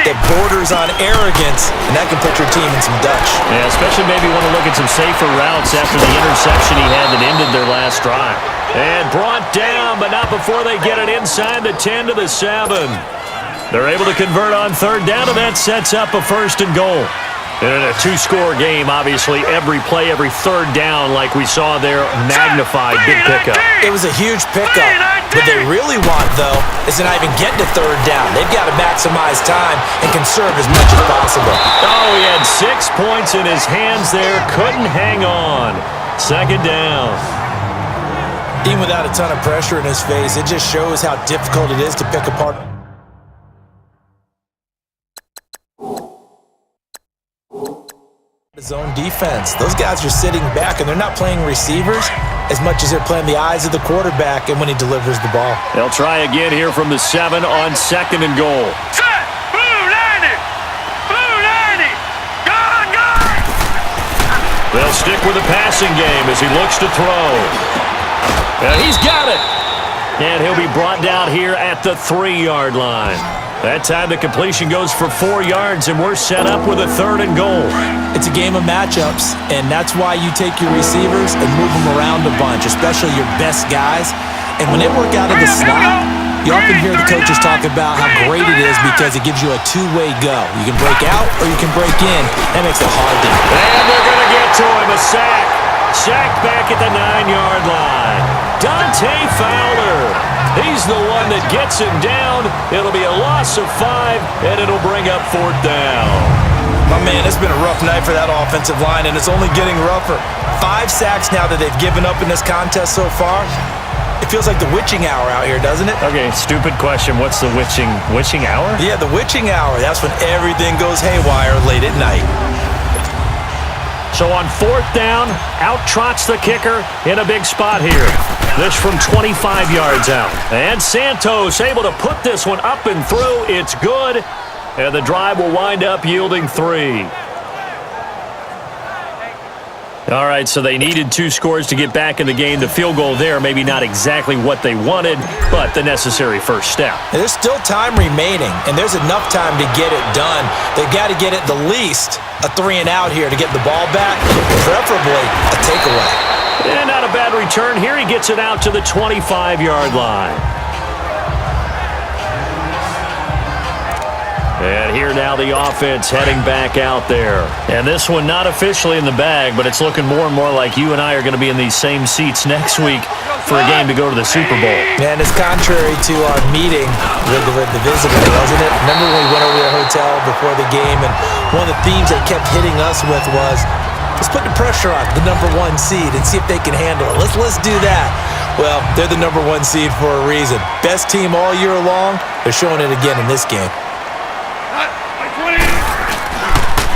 that borders on arrogance, and that can put your team in some Dutch. Yeah, especially maybe want to look at some safer routes after the interception he had that ended their last drive. And brought down, but not before they get it inside the 10 to the 7. They're able to convert on 3rd down, and that sets up a 1st and goal. And in a 2-score game, obviously, every play, every 3rd down, like we saw there, magnified, big pickup. It was a huge pickup. What they really want, though, is to not even get to 3rd down. They've got to maximize time and conserve as much as possible. Oh, he had 6 points in his hands there. Couldn't hang on. 2nd down. Even without a ton of pressure in his face, it just shows how difficult it is to pick apart zone defense. Those guys are sitting back, and they're not playing receivers as much as they're playing the eyes of the quarterback and when he delivers the ball. They'll try again here from the 7 on 2nd and goal. Set! Blue 90! Blue 90! Gone, gone! They'll stick with the passing game as he looks to throw. And he's got it. And he'll be brought down here at the 3-yard line. That time the completion goes for 4 yards, and we're set up with a 3rd and goal. It's a game of matchups, and that's why you take your receivers and move them around a bunch, especially your best guys. And when they work out of the slot, you often hear the coaches talk about how great it is because it gives you a two-way go. You can break out or you can break in. That makes it hard to do. And they're going to get to him, a sack. Sacked back at the 9-yard line. Dante Fowler. He's the one that gets him down. It'll be a loss of 5, and it'll bring up 4th down. My man, it's been a rough night for that offensive line, and it's only getting rougher. 5 sacks now that they've given up in this contest so far. It feels like the witching hour out here, doesn't it? Okay, stupid question. What's the witching hour? Yeah, the witching hour. That's when everything goes haywire late at night. So on 4th down, out trots the kicker in a big spot here. This from 25 yards out. And Santos able to put this one up and through. It's good. And the drive will wind up yielding 3. All right, so they needed 2 scores to get back in the game. The field goal there, maybe not exactly what they wanted, but the necessary first step. There's still time remaining, and there's enough time to get it done. They've got to get at the least a 3 and out here to get the ball back, preferably a takeaway. And not a bad return here. He gets it out to the 25-yard line. And here now the offense heading back out there. And this one not officially in the bag, but it's looking more and more like you and I are going to be in these same seats next week for a game to go to the Super Bowl. Man, it's contrary to our meeting with the visitor, wasn't it? Remember when we went over to the hotel before the game, and one of the themes they kept hitting us with was, let's put the pressure on the number 1 seed and see if they can handle it. Let's do that. Well, they're the number 1 seed for a reason. Best team all year long. They're showing it again in this game.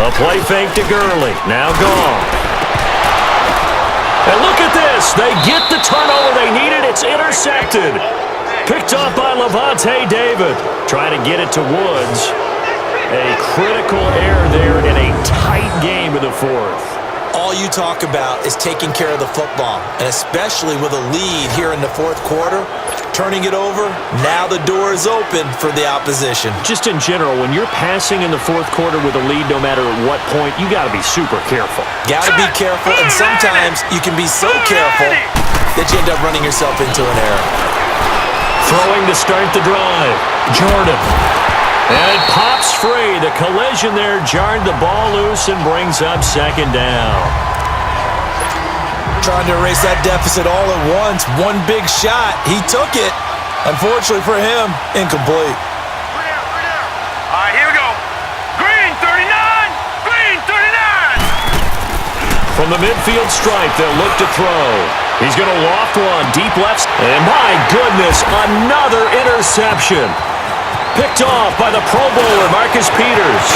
A play fake to Gurley. Now gone. And look at this. They get the turnover they needed. It's intercepted. Picked up by Levante David. Trying to get it to Woods. A critical error there in a tight game in the 4th. All you talk about is taking care of the football, and especially with a lead here in the 4th quarter, turning it over, now the door is open for the opposition. Just in general, when you're passing in the 4th quarter with a lead, no matter at what point, you got to be super careful. Got to be careful, and sometimes you can be so careful that you end up running yourself into an error. Throwing to start the drive, Jordan. And it pops free. The collision there jarred the ball loose and brings up 2nd down. trying to erase that deficit all at once. One big shot. He took it. Unfortunately for him, incomplete. All right, here we go. Green 39! Green 39! From the midfield stripe, they'll look to throw. He's going to loft one, deep left. And my goodness, another interception. Picked off by the Pro Bowler, Marcus Peters.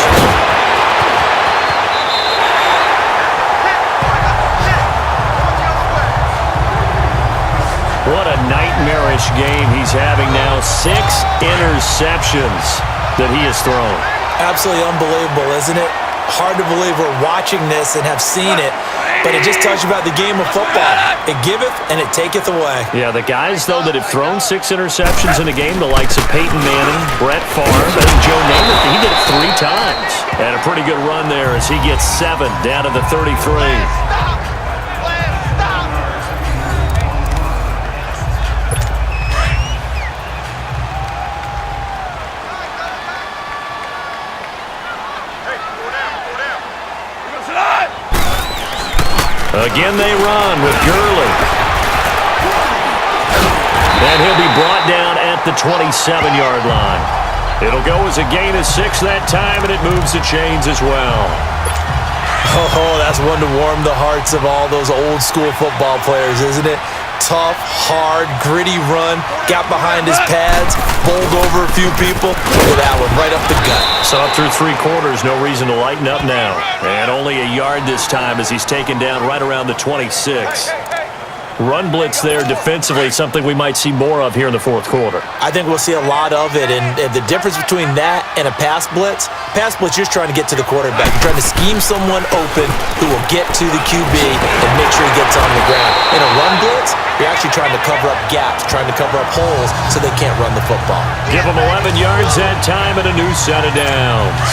What a nightmarish game he's having now. 6 interceptions that he has thrown. Absolutely unbelievable, isn't it? Hard to believe we're watching this and have seen it, but it just tells you about the game of football. It giveth and it taketh away. Yeah, the guys, though, that have thrown 6 interceptions in a game, the likes of Peyton Manning, Brett Favre, and Joe Namath, he did it 3 times. And a pretty good run there as he gets 7 down to the 33. Again they run with Gurley. And he'll be brought down at the 27-yard line. It'll go as a gain of 6 that time, and it moves the chains as well. Oh, that's one to warm the hearts of all those old school football players, isn't it? Tough, hard, gritty run, got behind his pads, bowled over a few people. Look at that one, right up the gut. So up through 3 quarters, no reason to lighten up now. And only a yard this time as he's taken down right around the 26. Run blitz there defensively, something we might see more of here in the 4th quarter. I think we'll see a lot of it, and the difference between that and a pass blitz, you're just trying to get to the quarterback. You're trying to scheme someone open who will get to the QB and make sure he gets on the ground. In a run blitz, you're actually trying to cover up gaps, trying to cover up holes so they can't run the football. Give them 11 yards that time and a new set of downs.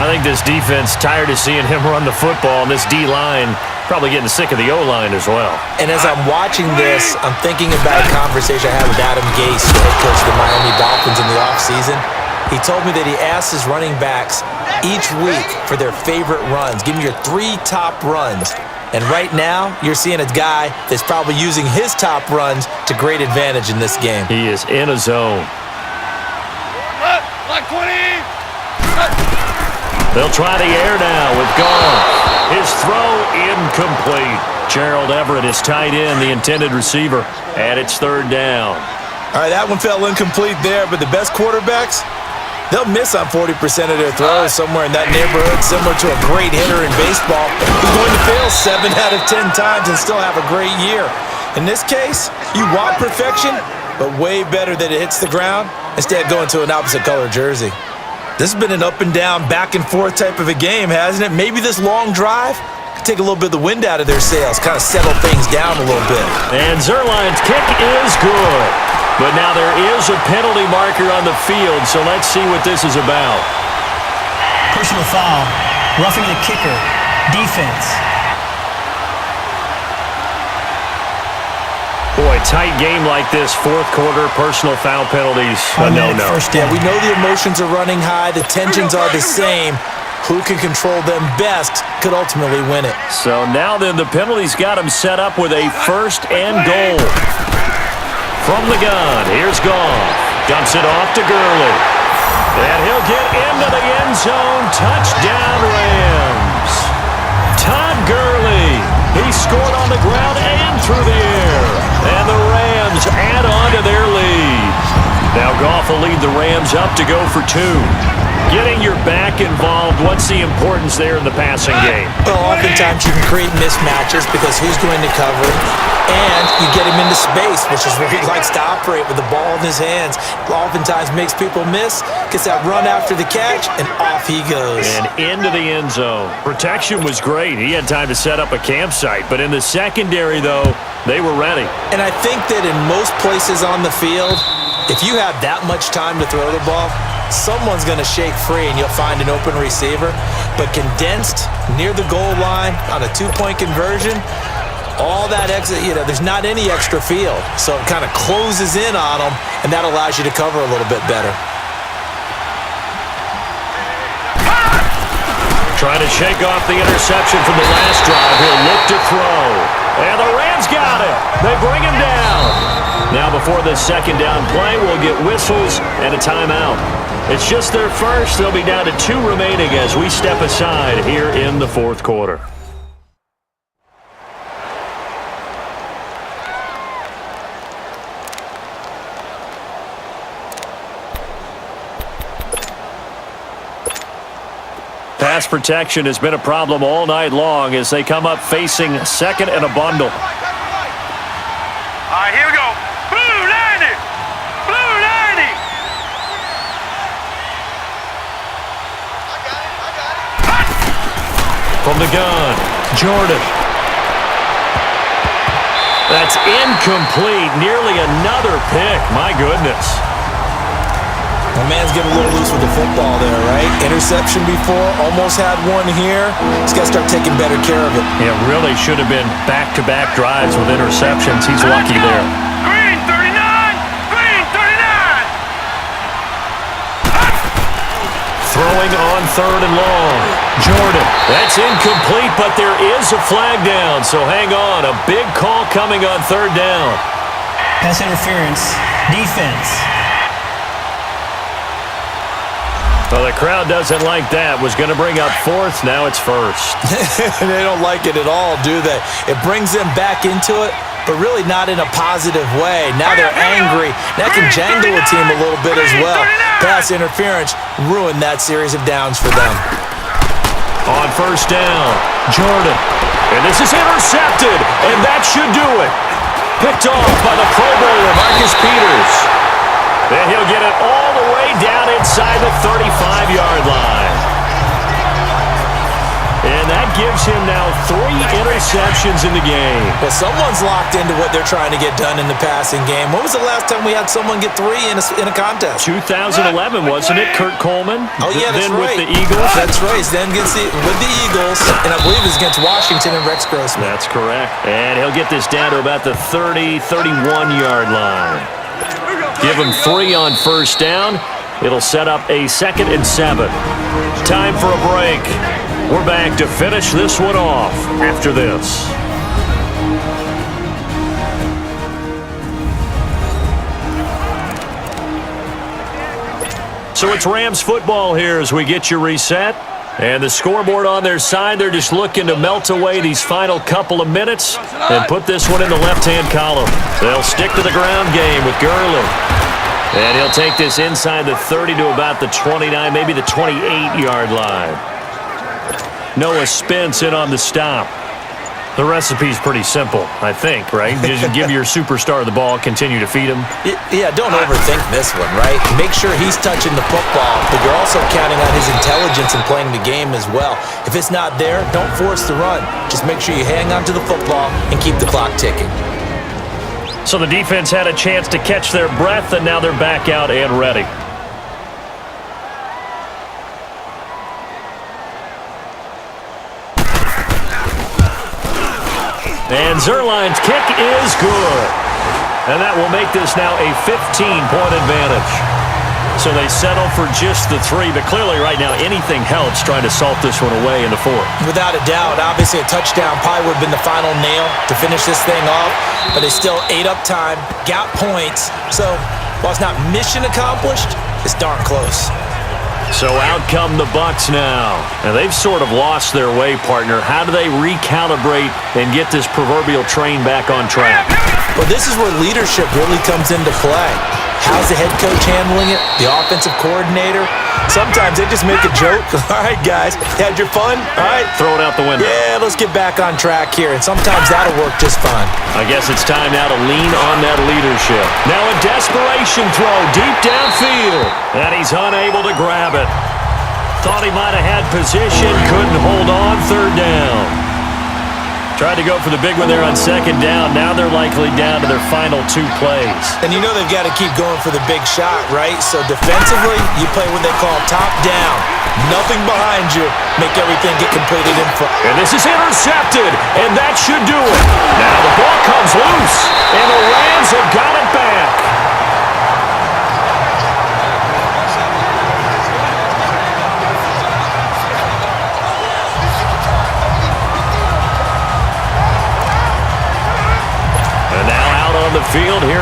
I think this defense tired of seeing him run the football, and this D-line probably getting sick of the O-line as well. And as I'm watching this, I'm thinking about a conversation I had with Adam Gase, the head coach of the Miami Dolphins in the offseason. He told me that he asked his running backs each week for their favorite runs. Give me your 3 top runs. And right now, you're seeing a guy that's probably using his top runs to great advantage in this game. He is in a zone. Like 20! They'll try the air now with Goff. His throw incomplete. Gerald Everett is tight end, the intended receiver, and it's 3rd down. All right, that one fell incomplete there, but the best quarterbacks, they'll miss on 40% of their throws somewhere in that neighborhood, similar to a great hitter in baseball who's going to fail 7 out of 10 times and still have a great year. In this case, you want perfection, but way better that it hits the ground instead of going to an opposite color jersey. This has been an up and down, back and forth type of a game, hasn't it? Maybe this long drive could take a little bit of the wind out of their sails, kind of settle things down a little bit. And Zerline's kick is good. But now there is a penalty marker on the field, so let's see what this is about. Personal foul. Roughing the kicker. Defense. Boy, tight game like this, 4th quarter, personal foul penalties. No. First Yeah, down. we know the emotions are running high, the tensions are the same. Who can control them best could ultimately win it. So now then, the penalties got him set up with a 1st and goal. From the gun, here's Goff. Dumps it off to Gurley. And he'll get into the end zone. Touchdown, Rams. Todd Gurley. He scored on the ground and through the air. And the Rams add on to their lead. Now Goff will lead the Rams up to go for 2. Getting your back involved, what's the importance there in the passing game? Well, oftentimes you can create mismatches because who's going to cover, and you get him into space, which is where he likes to operate with the ball in his hands. Oftentimes makes people miss, gets that run after the catch, and off he goes. And into the end zone. Protection was great. He had time to set up a campsite, but in the secondary, though, they were ready. And I think that in most places on the field, if you have that much time to throw the ball, someone's going to shake free and you'll find an open receiver. But condensed near the goal line on a 2-point conversion, all that exit, there's not any extra field. So it kind of closes in on them, and that allows you to cover a little bit better. Trying to shake off the interception from the last drive. He'll look to throw. And the Rams got it. They bring him down. Now before this second down play, we'll get whistles and a timeout. It's just their first. They'll be down to 2 remaining as we step aside here in the fourth quarter. Pass protection has been a problem all night long as they come up facing second and a bundle. All right, here we go. Blue 90! Blue 90! From the gun, Jordan. That's incomplete. Nearly another pick. My goodness. My man's getting a little loose with the football there, right? Interception before, almost had one here. He's got to start taking better care of it. It really should have been back-to-back drives with interceptions. He's lucky there. Green 39! Green 39! Throwing on third and long. Jordan. That's incomplete, but there is a flag down, so hang on. A big call coming on third down. Pass interference. Defense. Well, the crowd doesn't like that. Was going to bring up fourth. Now it's first. They don't like it at all, do they? It brings them back into it, but really not in a positive way. Now they're angry. That can jangle a team a little bit as well. Pass interference ruined that series of downs for them. On first down, Jordan. And this is intercepted, and that should do it. Picked off by the Pro Bowler, Marcus Peters. And he'll get it all the way down inside the 35-yard line. And that gives him now 3 interceptions in the game. Well, someone's locked into what they're trying to get done in the passing game. When was the last time we had someone get 3 in a contest? 2011, wasn't it? Kurt Coleman? Oh, yeah, that's then right. With the Eagles? That's right. Then with the Eagles, and I believe it was against Washington and Rex Grossman. That's correct. And he'll get this down to about the 30, 31-yard line. Give him 3 on first down. It'll set up a 2nd and 7. Time for a break. We're back to finish this one off after this. So it's Rams football here as we get you reset. And the scoreboard on their side, they're just looking to melt away these final couple of minutes and put this one in the left-hand column. They'll stick to the ground game with Gurley. And he'll take this inside the 30 to about the 29, maybe the 28-yard line. Noah Spence in on the stop. The recipe's pretty simple, I think, right? Just give your superstar the ball, continue to feed him. Yeah, don't overthink this one, right? Make sure he's touching the football, but you're also counting on his intelligence in playing the game as well. If it's not there, don't force the run. Just make sure you hang on to the football and keep the clock ticking. So the defense had a chance to catch their breath, and now they're back out and ready. And Zerline's kick is good. And that will make this now a 15-point advantage. So they settle for just the 3, but clearly right now anything helps trying to salt this one away in the 4th. Without a doubt, obviously a touchdown probably would have been the final nail to finish this thing off, but they still ate up time, got points. So while it's not mission accomplished, it's darn close. So out come the Bucs now. And they've sort of lost their way, partner. How do they recalibrate and get this proverbial train back on track? Well, this is where leadership really comes into play. How's the head coach handling it? The offensive coordinator? Sometimes they just make a joke. All right, guys, had your fun? All right. Throw it out the window. Yeah, let's get back on track here. And sometimes that'll work just fine. I guess it's time now to lean on that leadership. Now a desperation throw deep downfield. And he's unable to grab it. Thought he might have had position. Couldn't hold on. Third down. Tried to go for the big one there on second down. Now they're likely down to their final 2 plays. And you know they've got to keep going for the big shot, right? So defensively, you play what they call top down. Nothing behind you. Make everything get completed in front. And this is intercepted, and that should do it. Now the ball comes loose, and the Rams have got it back.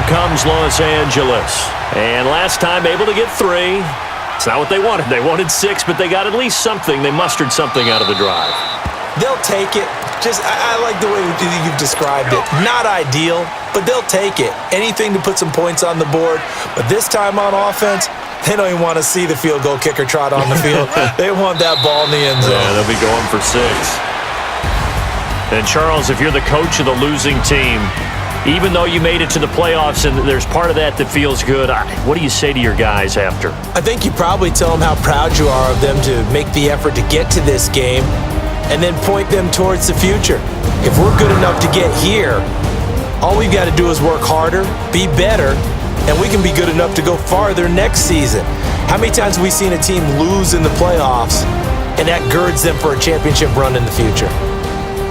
comes Los Angeles. And last time able to get 3. It's not what they wanted. They wanted 6, but they got at least something. They mustered something out of the drive. They'll take it. I like the way you've described it. Not ideal, but they'll take it. Anything to put some points on the board. But this time on offense, they don't even want to see the field goal kicker trot on the field. They want that ball in the end zone. Yeah, they'll be going for 6. And Charles, if you're the coach of the losing team, even though you made it to the playoffs and there's part of that feels good, what do you say to your guys after? I think you probably tell them how proud you are of them to make the effort to get to this game and then point them towards the future. If we're good enough to get here, all we've got to do is work harder, be better, and we can be good enough to go farther next season. How many times have we seen a team lose in the playoffs and that girds them for a championship run in the future?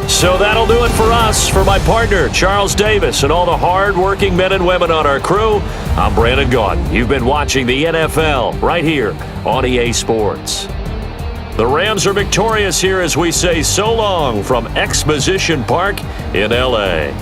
So that'll do it for us. For my partner, Charles Davis, and all the hard-working men and women on our crew, I'm Brandon Gaudin. You've been watching the NFL right here on EA Sports. The Rams are victorious here as we say so long from Exposition Park in L.A.